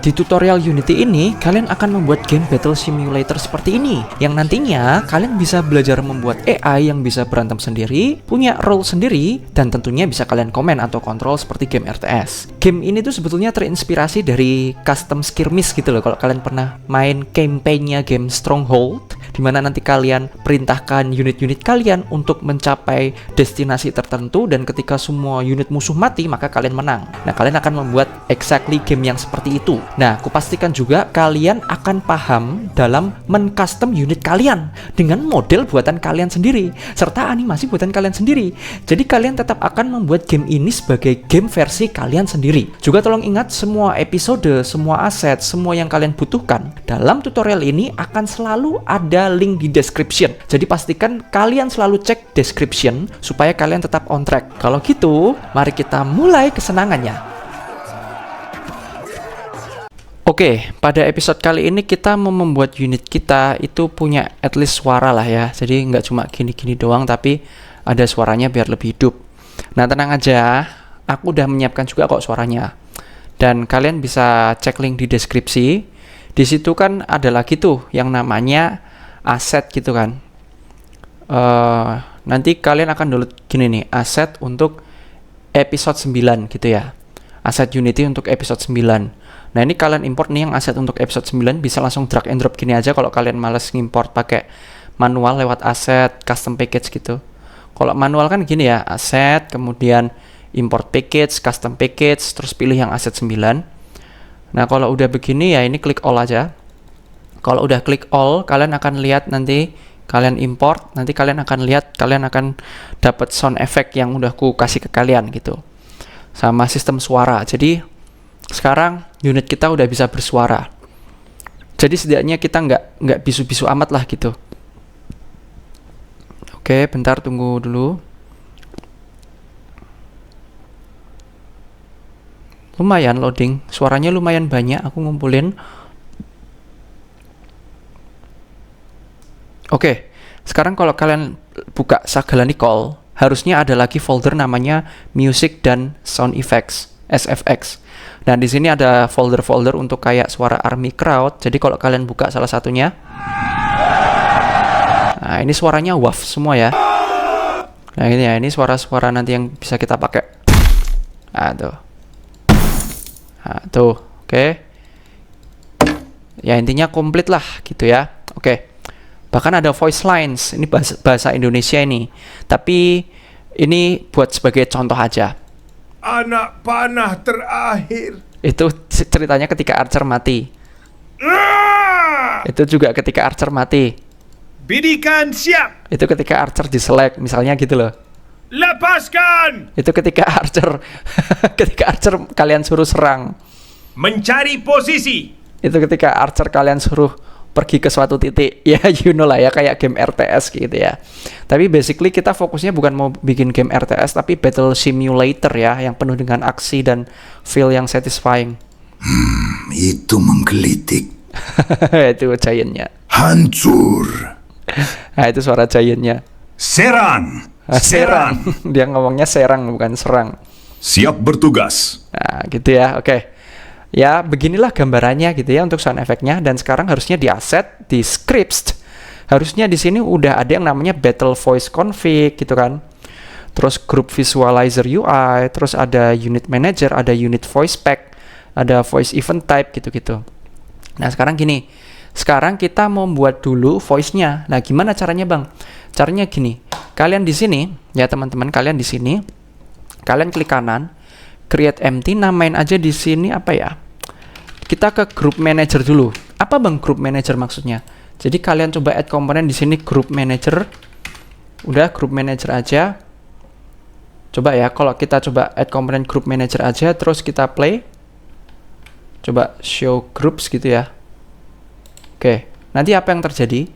Di tutorial Unity ini, kalian akan membuat game battle simulator seperti ini, yang nantinya kalian bisa belajar membuat AI yang bisa berantem sendiri, punya role sendiri, dan tentunya bisa kalian komen atau kontrol seperti game RTS. Game ini tuh sebetulnya terinspirasi dari custom skirmish gitu loh, kalau kalian pernah main campaign-nya game Stronghold, dimana nanti kalian perintahkan unit-unit kalian untuk mencapai destinasi tertentu, dan ketika semua unit musuh mati, maka kalian menang. Nah, kalian akan membuat exactly game yang seperti itu. Nah, kupastikan juga kalian akan paham dalam men-custom unit kalian dengan model buatan kalian sendiri, serta animasi buatan kalian sendiri. Jadi kalian tetap akan membuat game ini sebagai game versi kalian sendiri. Juga tolong ingat, semua episode, semua aset, semua yang kalian butuhkan dalam tutorial ini akan selalu ada link di description. Jadi pastikan kalian selalu cek description supaya kalian tetap on track. Kalau gitu, mari kita mulai kesenangannya. Oke, pada episode kali ini kita mau membuat unit kita itu punya at least suara lah ya. Jadi nggak cuma gini-gini doang, tapi ada suaranya biar lebih hidup. Nah, tenang aja, aku udah menyiapkan juga kok suaranya. Dan kalian bisa cek link di deskripsi. Di situ kan ada lagi tuh yang namanya aset gitu kan. Nanti kalian akan download gini nih, aset untuk episode 9 gitu ya. Aset Unity untuk episode 9. Nah, ini kalian import nih yang aset untuk episode 9, bisa langsung drag and drop gini aja kalau kalian males ngimport pakai manual lewat aset, custom package gitu. Kalau manual kan gini ya, aset, kemudian import package, custom package, terus pilih yang aset 9. Nah, kalau udah begini ya ini klik all aja. Kalau udah klik all, kalian akan lihat nanti kalian import, nanti kalian akan lihat kalian akan dapat sound effect yang udah ku kasih ke kalian gitu. Sama sistem suara. Jadi sekarang unit kita udah bisa bersuara. Jadi setidaknya kita nggak bisu-bisu amat lah gitu. Oke, bentar tunggu dulu. Lumayan loading, suaranya lumayan banyak aku ngumpulin. Oke, sekarang kalau kalian buka Sagala Nicole, harusnya ada lagi folder namanya Music dan Sound Effects, SFX. Nah, di sini ada folder-folder untuk kayak suara army crowd. Jadi kalau kalian buka salah satunya, nah ini suaranya WAV semua ya. Nah ini ya, ini suara-suara nanti yang bisa kita pakai. Nah tuh, oke. Ya intinya komplit lah gitu ya. Oke. Bahkan ada voice lines. Ini bahasa Indonesia ini. Tapi ini buat sebagai contoh aja. Anak panah terakhir. Itu ceritanya ketika Archer mati. Itu juga ketika Archer mati. Bidikan siap. Itu ketika Archer diselect, misalnya gitu loh. Lepaskan. Itu ketika Archer ketika Archer kalian suruh serang. Mencari posisi. Itu ketika Archer kalian suruh pergi ke suatu titik. Ya you know lah ya, kayak game RTS gitu ya. Tapi basically kita fokusnya bukan mau bikin game RTS, tapi battle simulator ya, yang penuh dengan aksi dan feel yang satisfying. Itu menggelitik. Itu giantnya. Hancur. Nah itu suara giantnya. Serang. Serang. Dia ngomongnya serang bukan serang. Siap bertugas. Nah gitu ya, oke. Ya beginilah gambarannya gitu ya untuk sound effect-nya. Dan sekarang harusnya di asset, di scripts, harusnya di sini udah ada yang namanya battle voice config gitu kan. Terus group visualizer UI, terus ada unit manager, ada unit voice pack, ada voice event type gitu-gitu. Nah sekarang gini, sekarang kita mau buat dulu voice-nya. Nah gimana caranya bang? Caranya gini, kalian di sini ya teman-teman, kalian di sini, kalian klik kanan, create empty, namain aja di sini apa ya? Kita ke group manager dulu. Apa bang group manager maksudnya? Jadi kalian coba add komponen di sini group manager. Udah group manager aja. Coba ya, kalau kita coba add komponen group manager aja, terus kita play. Coba show groups gitu ya. Oke, nanti apa yang terjadi?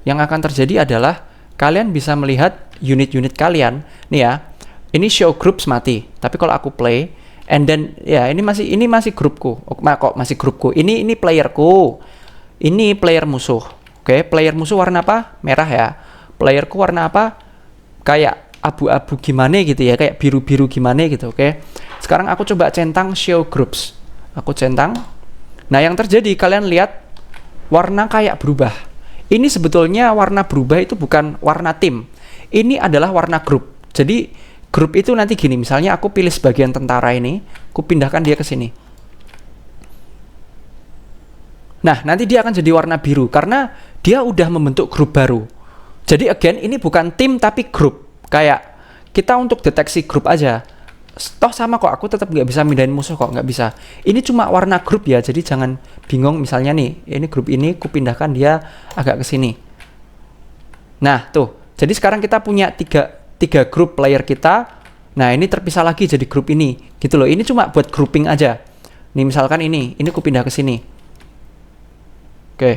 Yang akan terjadi adalah kalian bisa melihat unit-unit kalian. Nih ya, ini show groups mati. Tapi kalau aku play, and then ya ini masih grupku. Kok masih grupku? Ini playerku. Ini player musuh. Oke, player musuh warna apa? Merah ya. Playerku warna apa? Kayak abu-abu gimana gitu ya, kayak biru-biru gimana gitu. Oke. Sekarang aku coba centang show groups. Aku centang. Nah, yang terjadi kalian lihat warna kayak berubah. Ini sebetulnya warna berubah itu bukan warna tim. Ini adalah warna grup. Jadi grup itu nanti gini, misalnya aku pilih sebagian tentara ini, aku pindahkan dia ke sini. Nah, nanti dia akan jadi warna biru karena dia udah membentuk grup baru. Jadi again, ini bukan tim tapi grup. Kayak kita untuk deteksi grup aja. Toh sama kok, aku tetap nggak bisa mindahin musuh kok, nggak bisa. Ini cuma warna grup ya, jadi jangan bingung. Misalnya nih, ini grup ini, aku pindahkan dia agak ke sini. Nah, tuh. Jadi sekarang kita punya tiga grup player kita. Nah, ini terpisah lagi jadi grup ini. Gitu loh, ini cuma buat grouping aja. Nih misalkan ini aku pindah ke sini. Oke.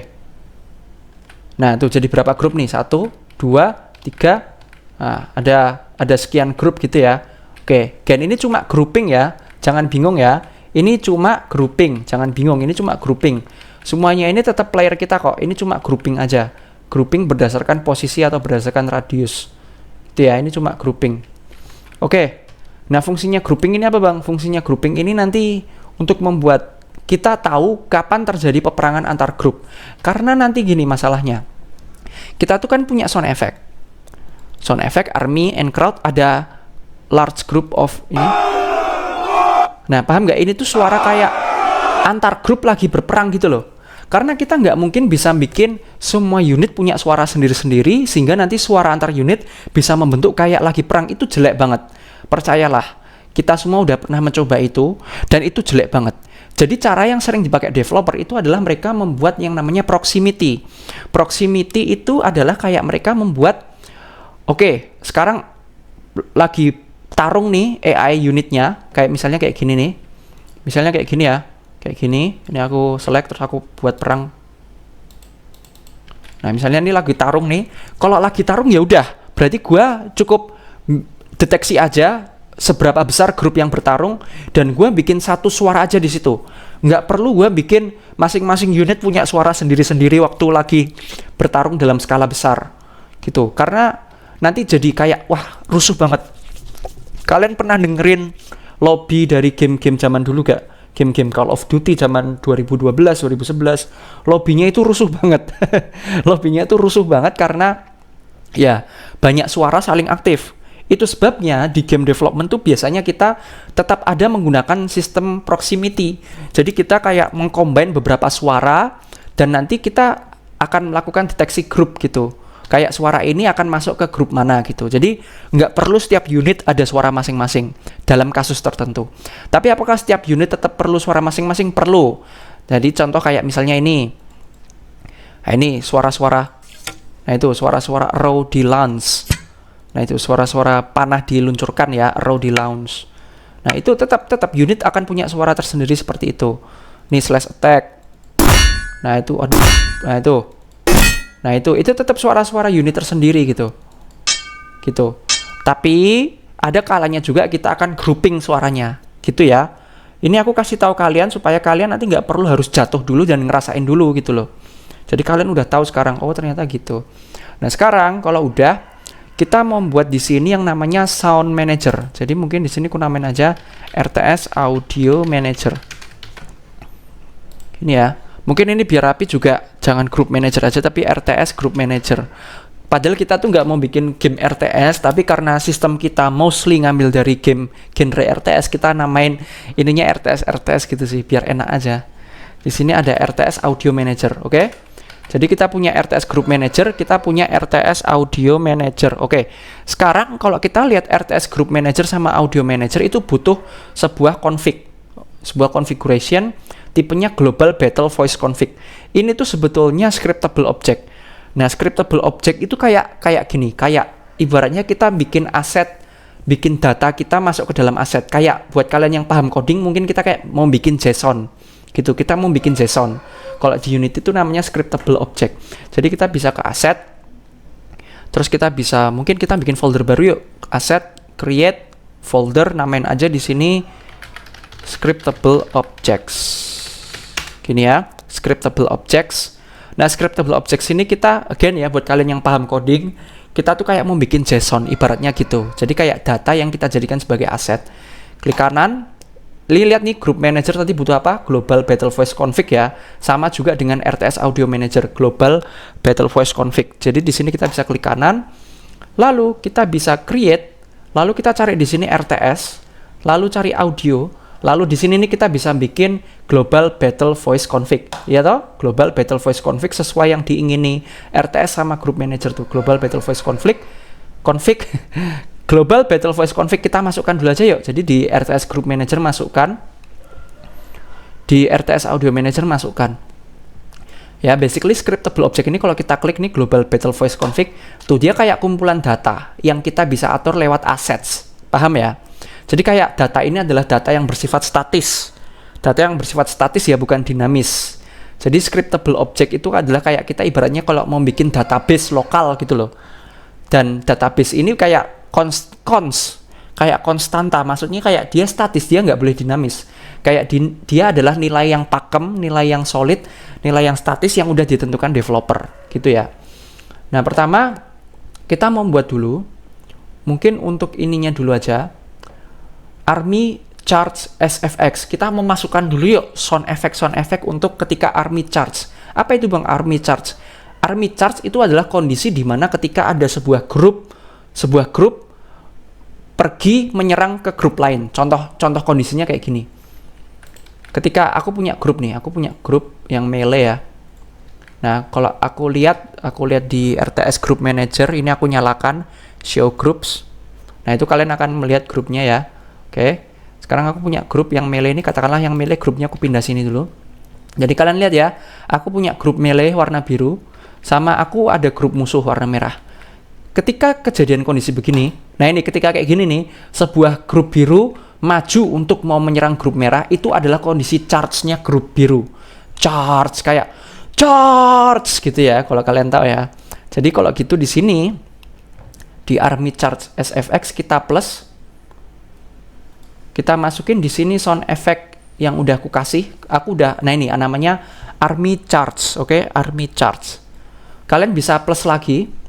Nah, tuh jadi berapa grup nih? 1, 2, 3. Nah, ada sekian grup gitu ya. Oke, dan ini cuma grouping ya, jangan bingung ya. Ini cuma grouping, jangan bingung, ini cuma grouping. Semuanya ini tetap player kita kok, ini cuma grouping aja. Grouping berdasarkan posisi atau berdasarkan radius. Itu ya, ini cuma grouping. Oke, nah fungsinya grouping ini apa bang? Fungsinya grouping ini nanti untuk membuat kita tahu kapan terjadi peperangan antar grup. Karena nanti gini masalahnya, kita tuh kan punya sound effect. Sound effect, army, and crowd ada large group of ini. Nah, paham nggak? Ini tuh suara kayak antar grup lagi berperang gitu loh. Karena kita nggak mungkin bisa bikin semua unit punya suara sendiri-sendiri sehingga nanti suara antar unit bisa membentuk kayak lagi perang. Itu jelek banget. Percayalah, kita semua udah pernah mencoba itu dan itu jelek banget. Jadi cara yang sering dipakai developer itu adalah mereka membuat yang namanya proximity. Proximity itu adalah kayak mereka membuat, oke, sekarang lagi tarung nih AI unitnya, kayak misalnya kayak gini nih, misalnya kayak gini ya, kayak gini, ini aku select terus aku buat perang. Nah misalnya ini lagi tarung nih, kalau lagi tarung ya udah, berarti gua cukup deteksi aja seberapa besar grup yang bertarung dan gua bikin satu suara aja di situ, nggak perlu gua bikin masing-masing unit punya suara sendiri-sendiri waktu lagi bertarung dalam skala besar, gitu, karena nanti jadi kayak wah rusuh banget. Kalian pernah dengerin lobby dari game-game zaman dulu gak? Game-game Call of Duty zaman 2012, 2011. Lobbynya itu rusuh banget. Lobbynya itu rusuh banget karena ya banyak suara saling aktif. Itu sebabnya di game development tuh biasanya kita tetap ada menggunakan sistem proximity. Jadi kita kayak mengcombine beberapa suara dan nanti kita akan melakukan deteksi grup gitu. Kayak suara ini akan masuk ke grup mana gitu. Jadi nggak perlu setiap unit ada suara masing-masing dalam kasus tertentu. Tapi apakah setiap unit tetap perlu suara masing-masing? Perlu. Jadi contoh kayak misalnya ini. Nah ini suara-suara. Nah itu suara-suara arrow di launch. Nah itu suara-suara panah diluncurkan ya, arrow di launch. Nah itu tetap unit akan punya suara tersendiri seperti itu. Nih slash attack. Nah itu aduh. Nah itu tetap suara-suara unit tersendiri gitu. Gitu. Tapi ada kalanya juga kita akan grouping suaranya, gitu ya. Ini aku kasih tahu kalian supaya kalian nanti nggak perlu harus jatuh dulu dan ngerasain dulu gitu loh. Jadi kalian udah tahu sekarang, oh ternyata gitu. Nah sekarang kalau udah, kita mau membuat di sini yang namanya Sound Manager. Jadi mungkin di sini aku namain aja RTS Audio Manager. Ini ya. Mungkin ini biar rapi juga, jangan Group Manager aja tapi RTS Group Manager. Padahal kita tuh nggak mau bikin game RTS, tapi karena sistem kita mostly ngambil dari game genre RTS, kita namain ininya RTS gitu sih, biar enak aja. Di sini ada RTS Audio Manager, oke? Jadi kita punya RTS Group Manager, kita punya RTS Audio Manager, oke? Sekarang kalau kita lihat RTS Group Manager sama Audio Manager itu butuh sebuah configuration. Tipenya Global Battle Voice Config. Ini tuh sebetulnya scriptable object. Nah, scriptable object itu kayak gini, kayak ibaratnya kita bikin aset, bikin data kita masuk ke dalam aset. Kayak buat kalian yang paham coding, mungkin kita kayak mau bikin JSON. Gitu, kita mau bikin JSON. Kalau di Unity itu namanya scriptable object. Jadi kita bisa ke aset, terus kita bisa, mungkin kita bikin folder baru yuk. Aset, create, folder, namain aja di sini scriptable objects. Gini ya, scriptable objects. Nah, scriptable objects ini kita, again ya, buat kalian yang paham coding, kita tuh kayak mau bikin JSON, ibaratnya gitu. Jadi kayak data yang kita jadikan sebagai aset. Klik kanan, lihat nih group manager tadi butuh apa? Global Battle Voice Config ya. Sama juga dengan RTS Audio Manager, Global Battle Voice Config. Jadi di sini kita bisa klik kanan, lalu kita bisa create, lalu kita cari di sini RTS, lalu cari audio, lalu di sini nih kita bisa bikin Global Battle Voice Config, ya toh? Global Battle Voice Config sesuai yang diingini RTS sama Group Manager tuh, Global Battle Voice config. Global Battle Voice Config kita masukkan dulu aja yuk. Jadi di RTS Group Manager masukkan, di RTS Audio Manager masukkan. Ya, basically scriptable object ini kalau kita klik nih Global Battle Voice Config, tuh dia kayak kumpulan data yang kita bisa atur lewat assets. Paham ya? Jadi kayak data ini adalah data yang bersifat statis. Data yang bersifat statis ya, bukan dinamis. Jadi scriptable object itu adalah kayak kita ibaratnya kalau mau bikin database lokal gitu loh. Dan database ini kayak kayak konstanta, maksudnya kayak dia statis, dia nggak boleh dinamis. Kayak dia adalah nilai yang pakem, nilai yang solid, nilai yang statis yang udah ditentukan developer, gitu ya. Nah, pertama kita mau buat dulu, mungkin untuk ininya dulu aja, Army Charge SFX. Kita memasukkan dulu yuk sound effect untuk ketika Army Charge. Apa itu Bang Army Charge? Army Charge itu adalah kondisi di mana ketika ada sebuah grup pergi menyerang ke grup lain. Contoh kondisinya kayak gini. Ketika aku punya grup yang melee ya. Nah, kalau aku lihat di RTS Group Manager, ini aku nyalakan show groups. Nah, itu kalian akan melihat grupnya ya. Oke. Sekarang aku punya grup yang melee ini, katakanlah yang melee grupnya aku pindah sini dulu. Jadi kalian lihat ya, aku punya grup melee warna biru, sama aku ada grup musuh warna merah. Ketika kejadian kondisi begini, nah ini ketika kayak gini nih, sebuah grup biru maju untuk mau menyerang grup merah, itu adalah kondisi charge-nya grup biru. Charge gitu ya, kalau kalian tahu ya. Jadi kalau gitu di sini di Army Charge SFX kita plus, kita masukin di sini sound effect yang udah aku kasih. Nah ini namanya Army Charge, oke? Army Charge. Kalian bisa plus lagi.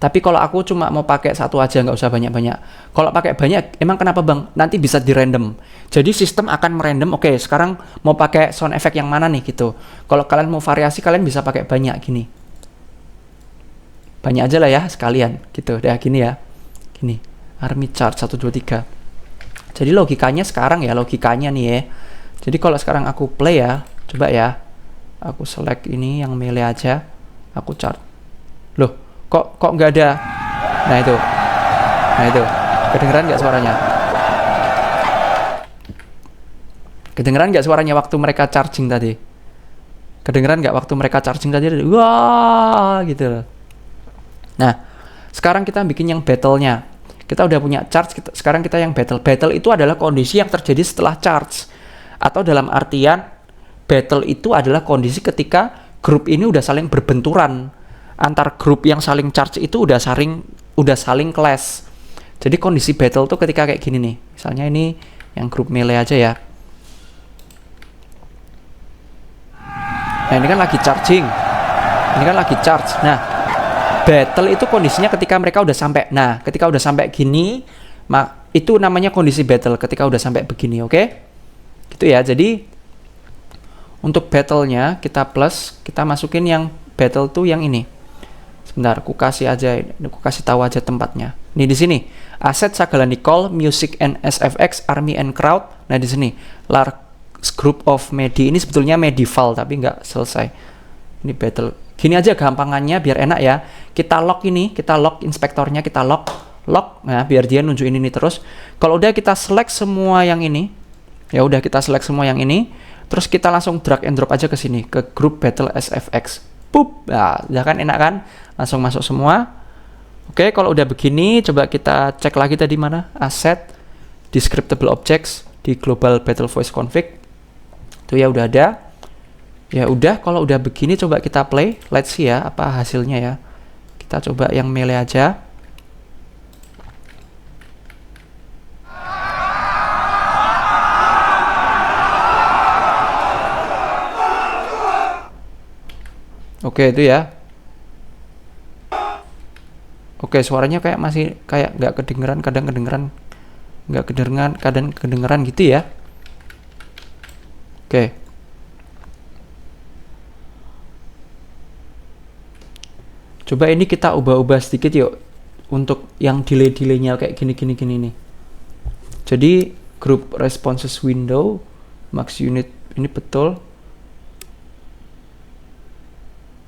Tapi kalau aku cuma mau pakai satu aja, nggak usah banyak-banyak. Kalau pakai banyak, emang kenapa Bang? Nanti bisa di random. Jadi sistem akan merandom, oke, sekarang mau pakai sound effect yang mana nih gitu. Kalau kalian mau variasi, kalian bisa pakai banyak gini. Banyak aja lah ya, sekalian gitu. Udah gini ya. Gini, Army Charge 1, 2, 3. Jadi logikanya sekarang ya, nih ya. Jadi kalau sekarang aku play ya, coba ya. Aku select ini yang melee aja. Aku chart. Loh, kok nggak ada. Nah itu kedengeran nggak suaranya? Kedengeran nggak suaranya waktu mereka charging tadi? Wah gitu. Nah sekarang kita bikin yang battle-nya. Kita udah punya charge, sekarang kita yang battle. Battle itu adalah kondisi yang terjadi setelah charge, atau dalam artian battle itu adalah kondisi ketika grup ini udah saling berbenturan. Antar grup yang saling charge itu udah saling clash. Jadi kondisi battle tuh ketika kayak gini nih. Misalnya ini yang grup melee aja ya. Nah, ini kan lagi charging. Nah, battle itu kondisinya ketika mereka udah sampai. Nah, ketika udah sampai gini, itu namanya kondisi battle ketika udah sampai begini, oke? Gitu ya. Jadi untuk battle-nya kita plus, kita masukin yang battle tuh yang ini. Sebentar, aku kasih tahu aja tempatnya. Nih di sini, Asset Sagala Nicole, Music and SFX, Army and Crowd. Nah di sini, large group of medi. Ini sebetulnya medieval tapi nggak selesai. Ini battle. Gini aja gampangannya biar enak ya. Kita lock inspektornya, kita lock. Nah biar dia nunjukin ini terus. Kalau udah kita select semua yang ini, ya udah kita select semua yang ini. Terus kita langsung drag and drop aja ke sini, ke grup battle SFX. Pup, nah, ya kan enak kan? Langsung masuk semua. Oke, kalau udah begini, coba kita cek lagi tadi mana? Asset, Descriptable Objects, di Global Battle Voice Config. Itu ya udah ada. Ya udah, kalau udah begini coba kita play. Let's see ya, apa hasilnya ya. Kita coba yang melee aja. Oke, itu ya. Oke, suaranya kayak masih kayak nggak kedengeran, kadang kedengeran. nggak kedengeran, kadang kedengeran gitu ya. Oke. Coba ini kita ubah-ubah sedikit yuk untuk yang delay-delaynya kayak gini nih. Jadi group responses window max unit ini betul.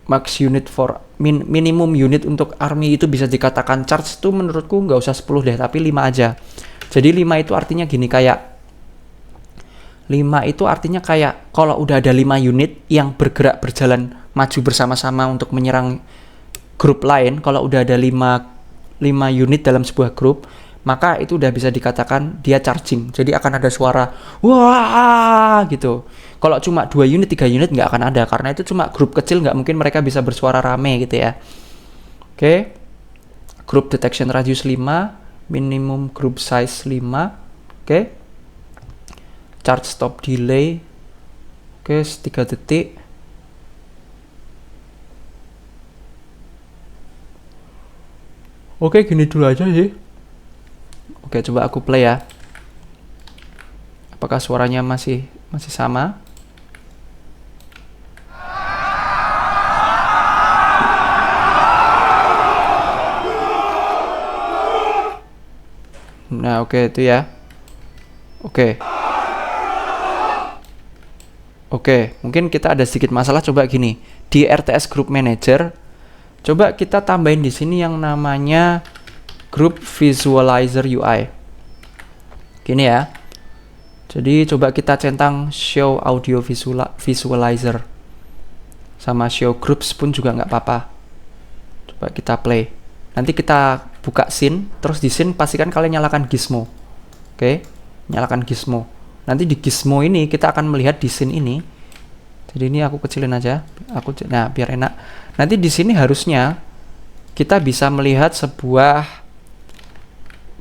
Max unit for minimum unit untuk army itu bisa dikatakan charge itu menurutku nggak usah 10 deh, tapi 5 aja. Jadi 5 itu artinya gini, kayak 5 itu artinya kayak kalau udah ada 5 unit yang bergerak berjalan maju bersama-sama untuk menyerang grup lain, kalau udah ada 5 unit dalam sebuah grup, maka itu udah bisa dikatakan dia charging. Jadi akan ada suara wah gitu. Kalau cuma 2 unit, 3 unit nggak akan ada, karena itu cuma grup kecil, nggak mungkin mereka bisa bersuara rame gitu ya. Oke. Group detection radius 5, minimum group size 5. Oke. Charge stop delay. Oke, 3 detik. Oke, gini dulu aja sih. Oke, coba aku play ya. Apakah suaranya masih sama? Nah, oke itu ya. Oke. Oke, mungkin kita ada sedikit masalah. Coba gini, di RTS Group Manager, coba kita tambahin di sini yang namanya Group Visualizer UI. Gini ya. Jadi coba kita centang Show Audio Visualizer. Sama Show Groups pun juga nggak apa-apa. Coba kita play. Nanti kita buka scene, terus di scene pastikan kalian nyalakan gizmo. Oke, nyalakan gizmo. Nanti di gizmo ini kita akan melihat di scene ini. Jadi ini aku kecilin aja. Nah, biar enak. Nanti di sini harusnya kita bisa melihat sebuah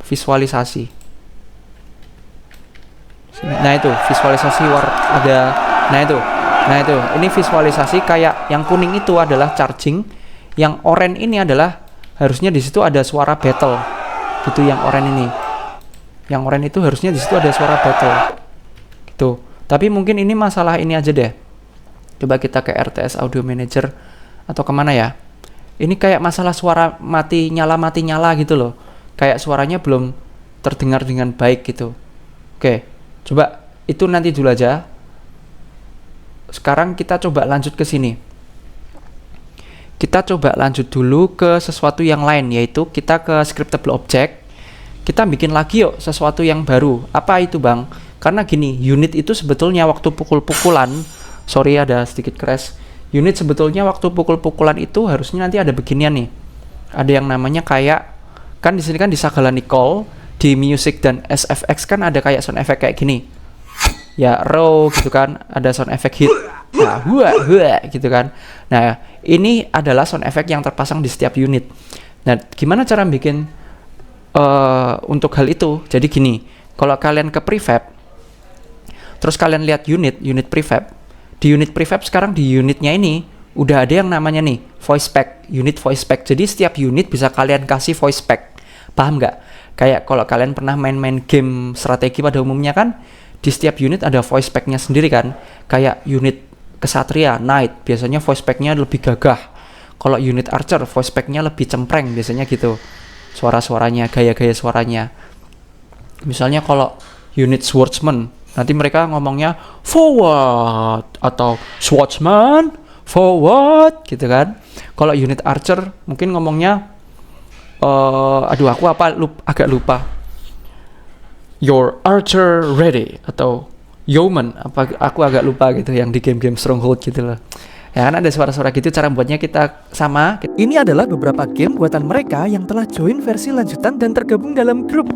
visualisasi. Nah itu visualisasi nah itu. Ini visualisasi kayak yang kuning itu adalah charging, yang oranye ini adalah harusnya di situ ada suara battle. Gitu yang oranye ini. Yang oranye itu harusnya di situ ada suara battle. Gitu. Tapi mungkin ini masalah ini aja deh. Coba kita ke RTS Audio Manager atau kemana ya? Ini kayak masalah suara mati nyala gitu loh. Kayak suaranya belum terdengar dengan baik gitu. Oke, coba itu nanti dulu aja. Sekarang kita coba lanjut ke sini. Kita coba lanjut dulu ke sesuatu yang lain, yaitu kita ke scriptable object. Kita bikin lagi yuk sesuatu yang baru. Apa itu bang? Karena gini, unit itu sebetulnya waktu pukul-pukulan, sorry ada sedikit crash. Unit sebetulnya waktu pukul-pukulan itu harusnya nanti ada beginian nih. Ada yang namanya kayak, kan di sini kan di Sagala Nicole, di music dan SFX kan ada kayak sound effect kayak gini. Ya row gitu kan, ada sound effect hit. Nah, hua gitu kan. Nah, ini adalah sound effect yang terpasang di setiap unit. Nah, gimana cara bikin untuk hal itu? Jadi gini, kalau kalian ke prefab, terus kalian lihat unit prefab. Di unit prefab sekarang di unitnya ini udah ada yang namanya nih voice pack, unit voice pack. Jadi setiap unit bisa kalian kasih voice pack. Paham nggak? Kayak kalau kalian pernah main-main game strategi pada umumnya kan, di setiap unit ada voice pack-nya sendiri kan. Kayak unit kesatria, knight, biasanya voice pack-nya lebih gagah. Kalau unit archer, voice pack-nya lebih cempreng biasanya gitu. Suara-suaranya, gaya-gaya suaranya. Misalnya kalau unit swordsman, nanti mereka ngomongnya forward atau swordsman forward gitu kan. Kalau unit archer mungkin ngomongnya aku agak lupa. Your archer ready atau yeoman aku agak lupa gitu yang di game-game Stronghold gitu loh. Ya kan ada suara-suara gitu, cara buatnya kita sama. Ini adalah beberapa game buatan mereka yang telah join versi lanjutan dan tergabung dalam grup.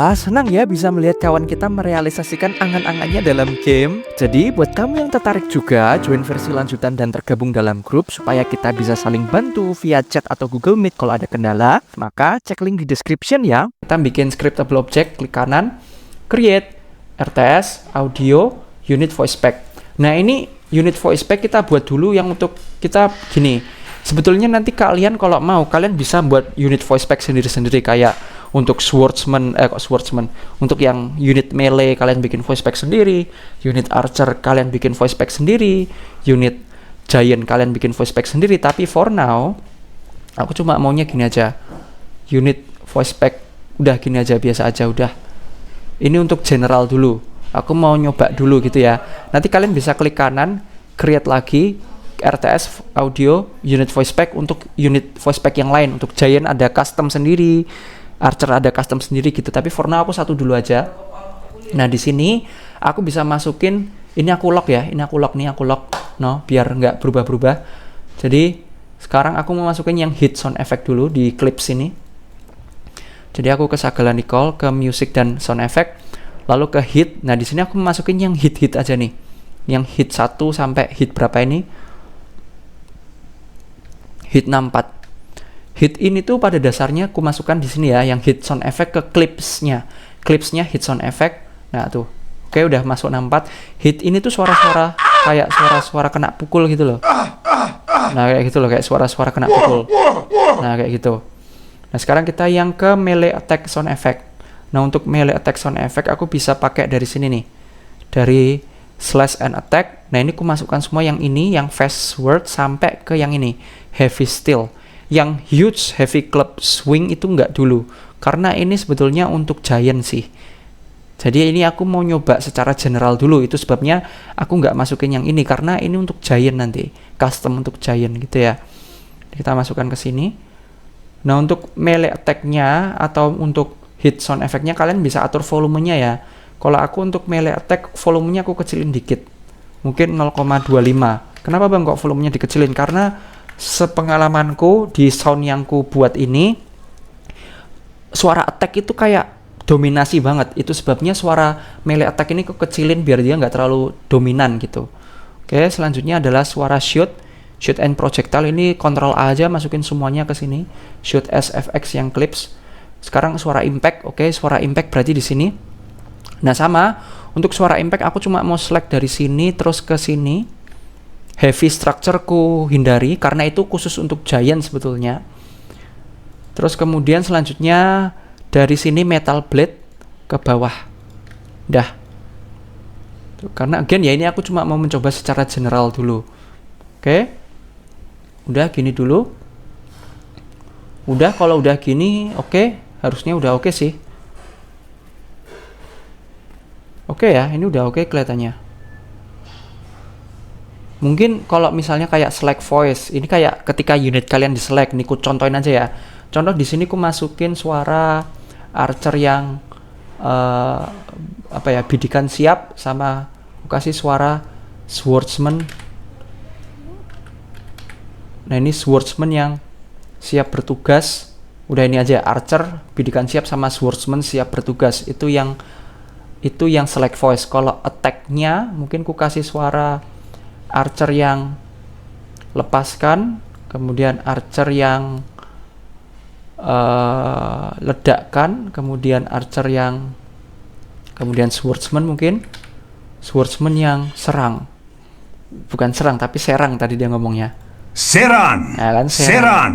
Wah, senang ya bisa melihat kawan kita merealisasikan angan-angannya dalam game. Jadi, buat kamu yang tertarik juga, join versi lanjutan dan tergabung dalam grup supaya kita bisa saling bantu via chat atau Google Meet kalau ada kendala, maka cek link di description ya. Kita bikin scriptable object, klik kanan, create, RTS, audio, unit voice spec. Nah, ini unit voice spec kita buat dulu yang untuk kita gini. Sebetulnya nanti kalian kalau mau, kalian bisa buat unit voice spec sendiri-sendiri kayak untuk swordsman, untuk yang unit melee kalian bikin voice spec sendiri, unit archer kalian bikin voice spec sendiri, unit giant kalian bikin voice spec sendiri. Tapi for now, aku cuma maunya gini aja. Unit voice spec udah gini aja, biasa aja udah. Ini untuk general dulu. Aku mau nyoba dulu gitu ya. Nanti kalian bisa klik kanan, create lagi RTS audio unit voice spec untuk unit voice spec yang lain. Untuk giant ada custom sendiri, archer ada custom sendiri gitu. Tapi for now aku satu dulu aja. Nah, di sini aku bisa masukin, ini aku lock ya. Ini aku lock nih, aku lock. No, biar nggak berubah-berubah. Jadi sekarang aku mau masukin yang hit sound effect dulu di clips ini. Jadi aku ke Sagala Nicole, ke music dan sound effect, lalu ke hit. Nah, di sini aku masukin yang hit aja nih. Yang hit 1 sampai hit berapa ini? Hit 64. Hit ini tuh pada dasarnya aku masukkan di sini ya, yang hit sound effect ke clipsnya. Clipsnya hit sound effect. Nah, tuh. Oke, udah masuk 64. Hit ini tuh suara-suara kayak suara-suara kena pukul gitu loh. Nah, kayak gitu loh, kayak suara-suara kena pukul. Nah, kayak gitu. Nah, sekarang kita yang ke melee attack sound effect. Nah, untuk melee attack sound effect aku bisa pakai dari sini nih. Dari slash and attack. Nah, ini aku masukkan semua yang ini, yang fast word sampai ke yang ini, heavy steel. Yang huge heavy club swing itu enggak dulu, karena ini sebetulnya untuk giant sih. Jadi ini aku mau nyoba secara general dulu, itu sebabnya aku nggak masukin yang ini, karena ini untuk giant nanti, custom untuk giant gitu ya. Kita masukkan ke sini. Nah, untuk melee attack-nya atau untuk hit sound effect-nya kalian bisa atur volumenya ya. Kalau aku untuk melee attack volumenya aku kecilin dikit, mungkin 0,25. Kenapa bang kok volumenya dikecilin? Karena sepengalamanku di sound yang ku buat ini, suara attack itu kayak dominasi banget. Itu sebabnya suara melee attack ini aku kecilin biar dia nggak terlalu dominan gitu. Oke, selanjutnya adalah suara shoot and projectile. Ini Ctrl A aja, masukin semuanya ke sini. Shoot SFX yang clips. Sekarang suara impact. Oke, suara impact berarti di sini. Nah, sama untuk suara impact aku cuma mau select dari sini terus ke sini. Heavy structure ku hindari karena itu khusus untuk giant sebetulnya. Terus kemudian selanjutnya dari sini metal blade ke bawah. Dah. Karena again ya, ini aku cuma mau mencoba secara general dulu. Oke. Udah gini dulu. Udah, kalau udah gini oke, harusnya udah oke sih. Oke ya, ini udah oke kelihatannya. Mungkin kalau misalnya kayak select voice, ini kayak ketika unit kalian di select, nih ku contohin aja ya. Contoh di sini ku masukin suara archer yang bidikan siap, sama ku kasih suara swordsman. Nah, ini swordsman yang siap bertugas. Udah ini aja, archer, bidikan siap sama swordsman siap bertugas. Itu yang select voice. Kalau attack-nya mungkin ku kasih suara archer yang lepaskan, kemudian archer yang ledakkan, kemudian archer yang, kemudian swordsman mungkin, swordsman yang serang, bukan serang tapi serang tadi dia ngomongnya. Serang. Nah, kan Serang.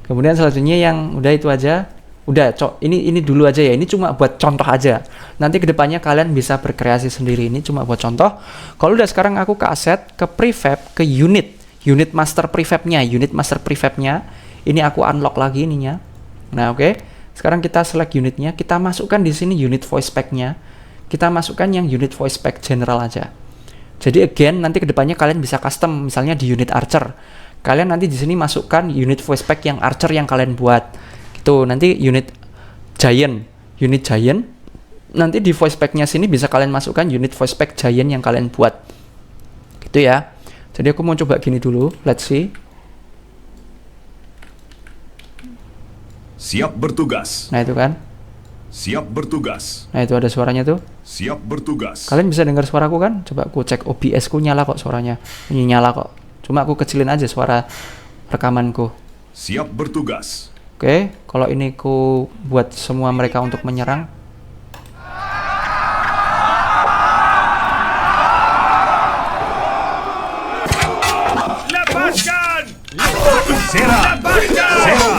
Kemudian selanjutnya yang udah itu aja. Udah, ini dulu aja ya. Ini cuma buat contoh aja. Nanti kedepannya kalian bisa berkreasi sendiri. Ini cuma buat contoh. Kalau udah, sekarang aku ke aset, ke prefab, ke unit master prefabnya, ini aku unlock lagi ininya. Nah, oke. Sekarang kita select unitnya, kita masukkan di sini unit voice spec-nya. Kita masukkan yang unit voice spec general aja. Jadi again, nanti kedepannya kalian bisa custom, misalnya di unit archer. Kalian nanti di sini masukkan unit voice spec yang archer yang kalian buat. Tuh, nanti unit giant, nanti di voice spec-nya sini bisa kalian masukkan unit voice spec giant yang kalian buat. Gitu ya. Jadi aku mau coba gini dulu, let's see. Siap bertugas. Nah, itu kan. Siap bertugas. Nah, itu ada suaranya tuh. Siap bertugas. Kalian bisa dengar suaraku kan? Coba aku cek OBS ku nyala kok suaranya. Ini nyala kok. Cuma aku kecilin aja suara rekamanku. Siap bertugas. Oke, kalau ini ku buat semua mereka untuk menyerang. Lepaskan! Serang. Serang.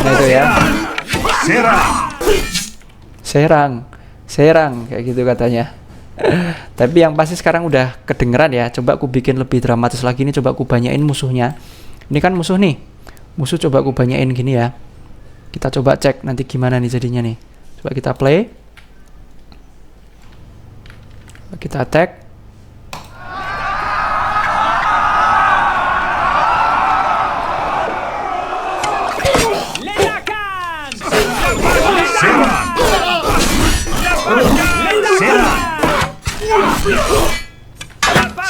Nah, itu ya. Serang. Serang kayak gitu katanya. Tapi yang pasti sekarang udah kedengeran ya. Coba aku bikin lebih dramatis lagi nih. Coba aku banyain musuhnya. Ini kan musuh nih. Musuh coba aku banyain gini ya. Kita coba cek nanti gimana nih jadinya nih. Coba kita play. Kita attack.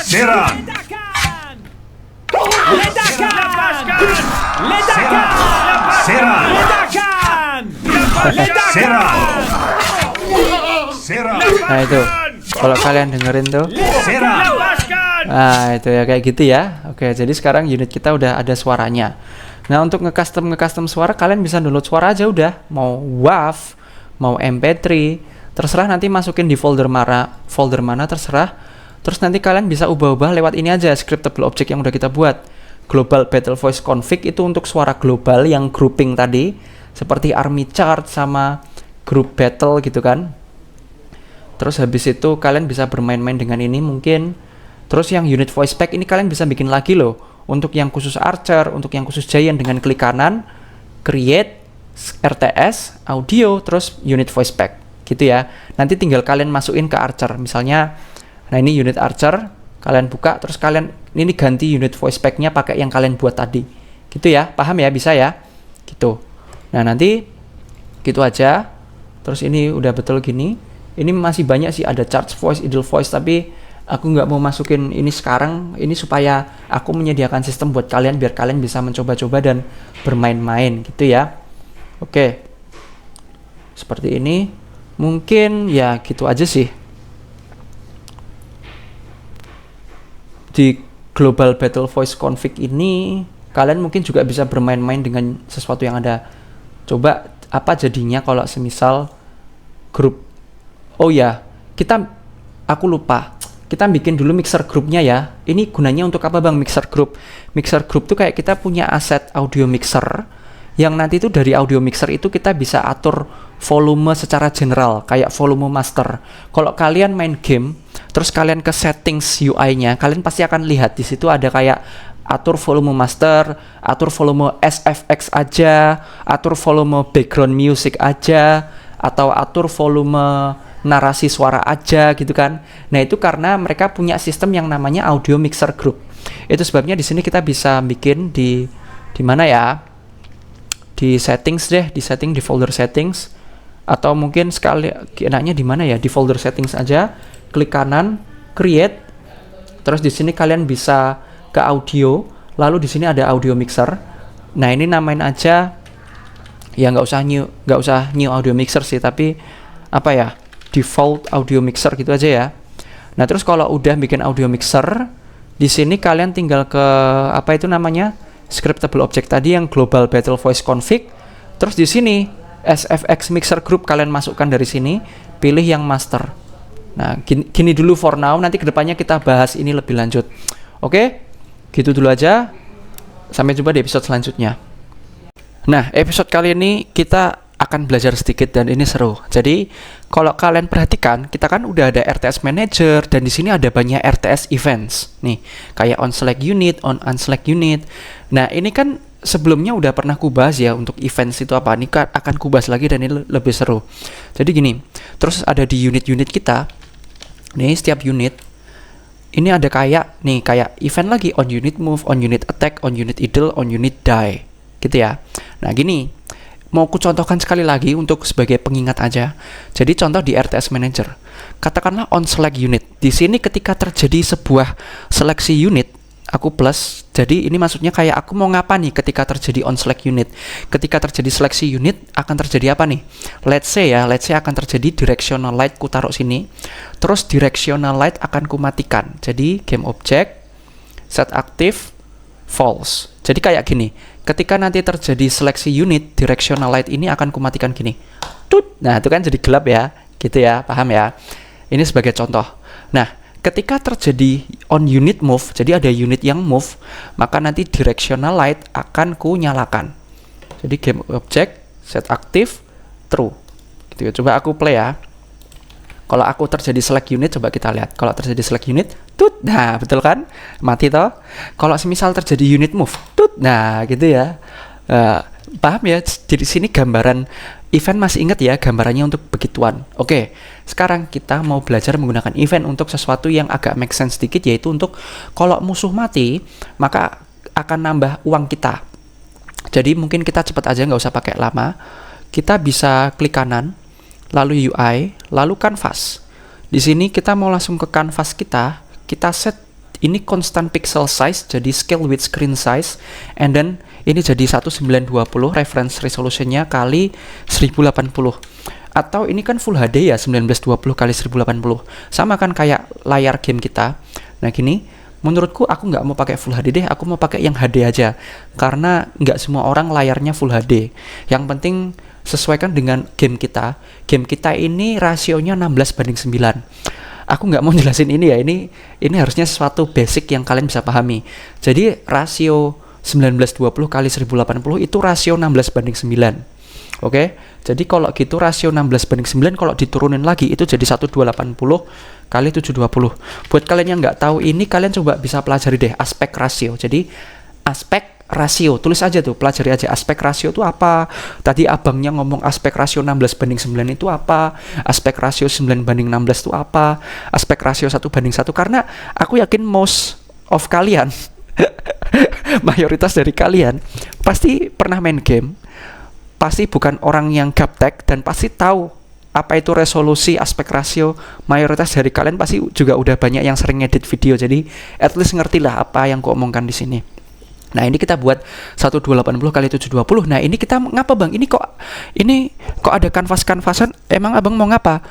Serang. Serang. Serang. Serang. Serang. Serang. Nah itu. Kalau kalian dengerin tuh. Serang. Nah itu ya kayak gitu ya. Oke, jadi sekarang unit kita udah ada suaranya. Nah untuk nge-custom suara kalian bisa download suara aja udah. Mau WAV, mau MP3, terserah nanti masukin di folder mana terserah. Terus nanti kalian bisa ubah-ubah lewat ini aja scriptable object yang udah kita buat. Global Battle Voice Config itu untuk suara global yang grouping tadi, seperti army chart sama group battle gitu kan. Terus habis itu kalian bisa bermain-main dengan ini mungkin. Terus yang unit voice pack ini kalian bisa bikin lagi loh. Untuk yang khusus archer, untuk yang khusus giant dengan klik kanan, create, RTS, audio, terus unit voice pack gitu ya. Nanti tinggal kalian masukin ke archer. Misalnya, nah ini unit archer, kalian buka, terus kalian ini ganti unit voice pack-nya pakai yang kalian buat tadi. Gitu ya, paham ya? Bisa ya? Gitu. Nah nanti gitu aja. Terus ini udah betul gini. Ini masih banyak sih, ada charge voice, idle voice, tapi aku nggak mau masukin ini sekarang. Ini supaya aku menyediakan sistem buat kalian biar kalian bisa mencoba-coba dan bermain-main gitu ya. Oke. Seperti ini. Mungkin ya gitu aja sih. Di Global Battle Voice Config ini kalian mungkin juga bisa bermain-main dengan sesuatu yang ada. Coba apa jadinya kalau semisal grup. Oh ya, aku lupa. Kita bikin dulu mixer groupnya ya. Ini gunanya untuk apa bang mixer group? Mixer group tuh kayak kita punya aset audio mixer yang nanti itu dari audio mixer itu kita bisa atur volume secara general kayak volume master. Kalau kalian main game terus kalian ke settings UI-nya, kalian pasti akan lihat di situ ada kayak atur volume master, atur volume SFX aja, atur volume background music aja, atau atur volume narasi suara aja gitu kan. Nah, itu karena mereka punya sistem yang namanya audio mixer group. Itu sebabnya di sini kita bisa bikin di mana ya? Di settings deh, di folder settings, atau mungkin sekali enaknya di mana ya? Di folder settings aja, klik kanan, create. Terus di sini kalian bisa ke audio, lalu di sini ada audio mixer. Nah, ini namain aja ya nggak usah new audio mixer sih, tapi apa ya? Default audio mixer gitu aja ya. Nah, terus kalau udah bikin audio mixer, di sini kalian tinggal ke apa itu namanya? Scriptable object tadi yang Global Battle Voice Config. Terus di sini SFX Mixer Group kalian masukkan dari sini, pilih yang master. Nah, gini dulu for now, nanti kedepannya kita bahas ini lebih lanjut. Oke, gitu dulu aja. Sampai jumpa di episode selanjutnya. Nah, episode kali ini kita akan belajar sedikit dan ini seru. Jadi, kalau kalian perhatikan, kita kan udah ada RTS Manager dan di sini ada banyak RTS events. Nih, kayak on select unit, on unselect unit. Nah, ini kan sebelumnya udah pernah kubahas ya untuk events itu apa. Ini akan kubahas lagi dan ini lebih seru. Jadi gini, terus ada di unit-unit kita. Nih, setiap unit ini ada kayak event lagi on unit move, on unit attack, on unit idle, on unit die. Gitu ya. Nah, gini. Mau ku contohkan sekali lagi untuk sebagai pengingat aja. Jadi contoh di RTS Manager. Katakanlah on select unit. Di sini ketika terjadi sebuah seleksi unit aku plus. Jadi ini maksudnya kayak aku mau ngapa nih ketika terjadi on select unit. Ketika terjadi seleksi unit akan terjadi apa nih? Let's say akan terjadi directional light ku taruh sini. Terus directional light akan ku matikan. Jadi game object set active false. Jadi kayak gini. Ketika nanti terjadi seleksi unit, directional light ini akan ku matikan gini. Tut. Nah, itu kan jadi gelap ya. Gitu ya, paham ya? Ini sebagai contoh. Nah, ketika terjadi on unit move, jadi ada unit yang move, maka nanti directional light akan ku nyalakan. Jadi game object set active true. Gitu ya. Coba aku play ya. Kalau aku terjadi select unit, coba kita lihat. Kalau terjadi select unit, tut. Nah, betul kan? Mati toh. Kalau semisal terjadi unit move, tut. Nah, gitu ya. Paham ya? Jadi sini gambaran event masih ingat ya gambarannya untuk begituan. Oke, sekarang kita mau belajar menggunakan event untuk sesuatu yang agak make sense sedikit, yaitu untuk kalau musuh mati, maka akan nambah uang kita. Jadi mungkin kita cepat aja, nggak usah pakai lama. Kita bisa klik kanan, lalu UI, lalu canvas. Di sini kita mau langsung ke canvas kita set ini constant pixel size, jadi scale with screen size, and then ini jadi 1920 reference resolutionnya kali 1080. Atau ini kan full HD ya, 1920 kali 1080. Sama kan kayak layar game kita. Nah gini, menurutku aku nggak mau pakai full HD deh, aku mau pakai yang HD aja. Karena nggak semua orang layarnya full HD. Yang penting sesuaikan dengan game kita. Game kita ini rasionya 16:9. Aku nggak mau jelasin ini ya, ini harusnya sesuatu basic yang kalian bisa pahami. Jadi rasio 1920 kali 1080 itu rasio 16:9. Oke, jadi kalau gitu rasio 16:9 kalau diturunin lagi itu jadi 1280 kali 720. Buat kalian yang nggak tahu ini, kalian coba bisa pelajari deh aspek rasio. Jadi aspek rasio, tulis aja tuh, pelajari aja aspek rasio itu apa. Tadi abangnya ngomong aspek rasio 16:9 itu apa, aspek rasio 9:16 itu apa, aspek rasio 1:1. Karena aku yakin most of kalian mayoritas dari kalian pasti pernah main game, pasti bukan orang yang gaptek, dan pasti tahu apa itu resolusi, aspek rasio. Mayoritas dari kalian pasti juga udah banyak yang sering ngedit video, jadi at least ngertilah apa yang ku omongkan di sini. Nah, ini kita buat 1280 kali 720. Nah, ini kita ngapa, Bang? Ini kok ada kanvas-kanvasan? Emang Abang mau ngapa?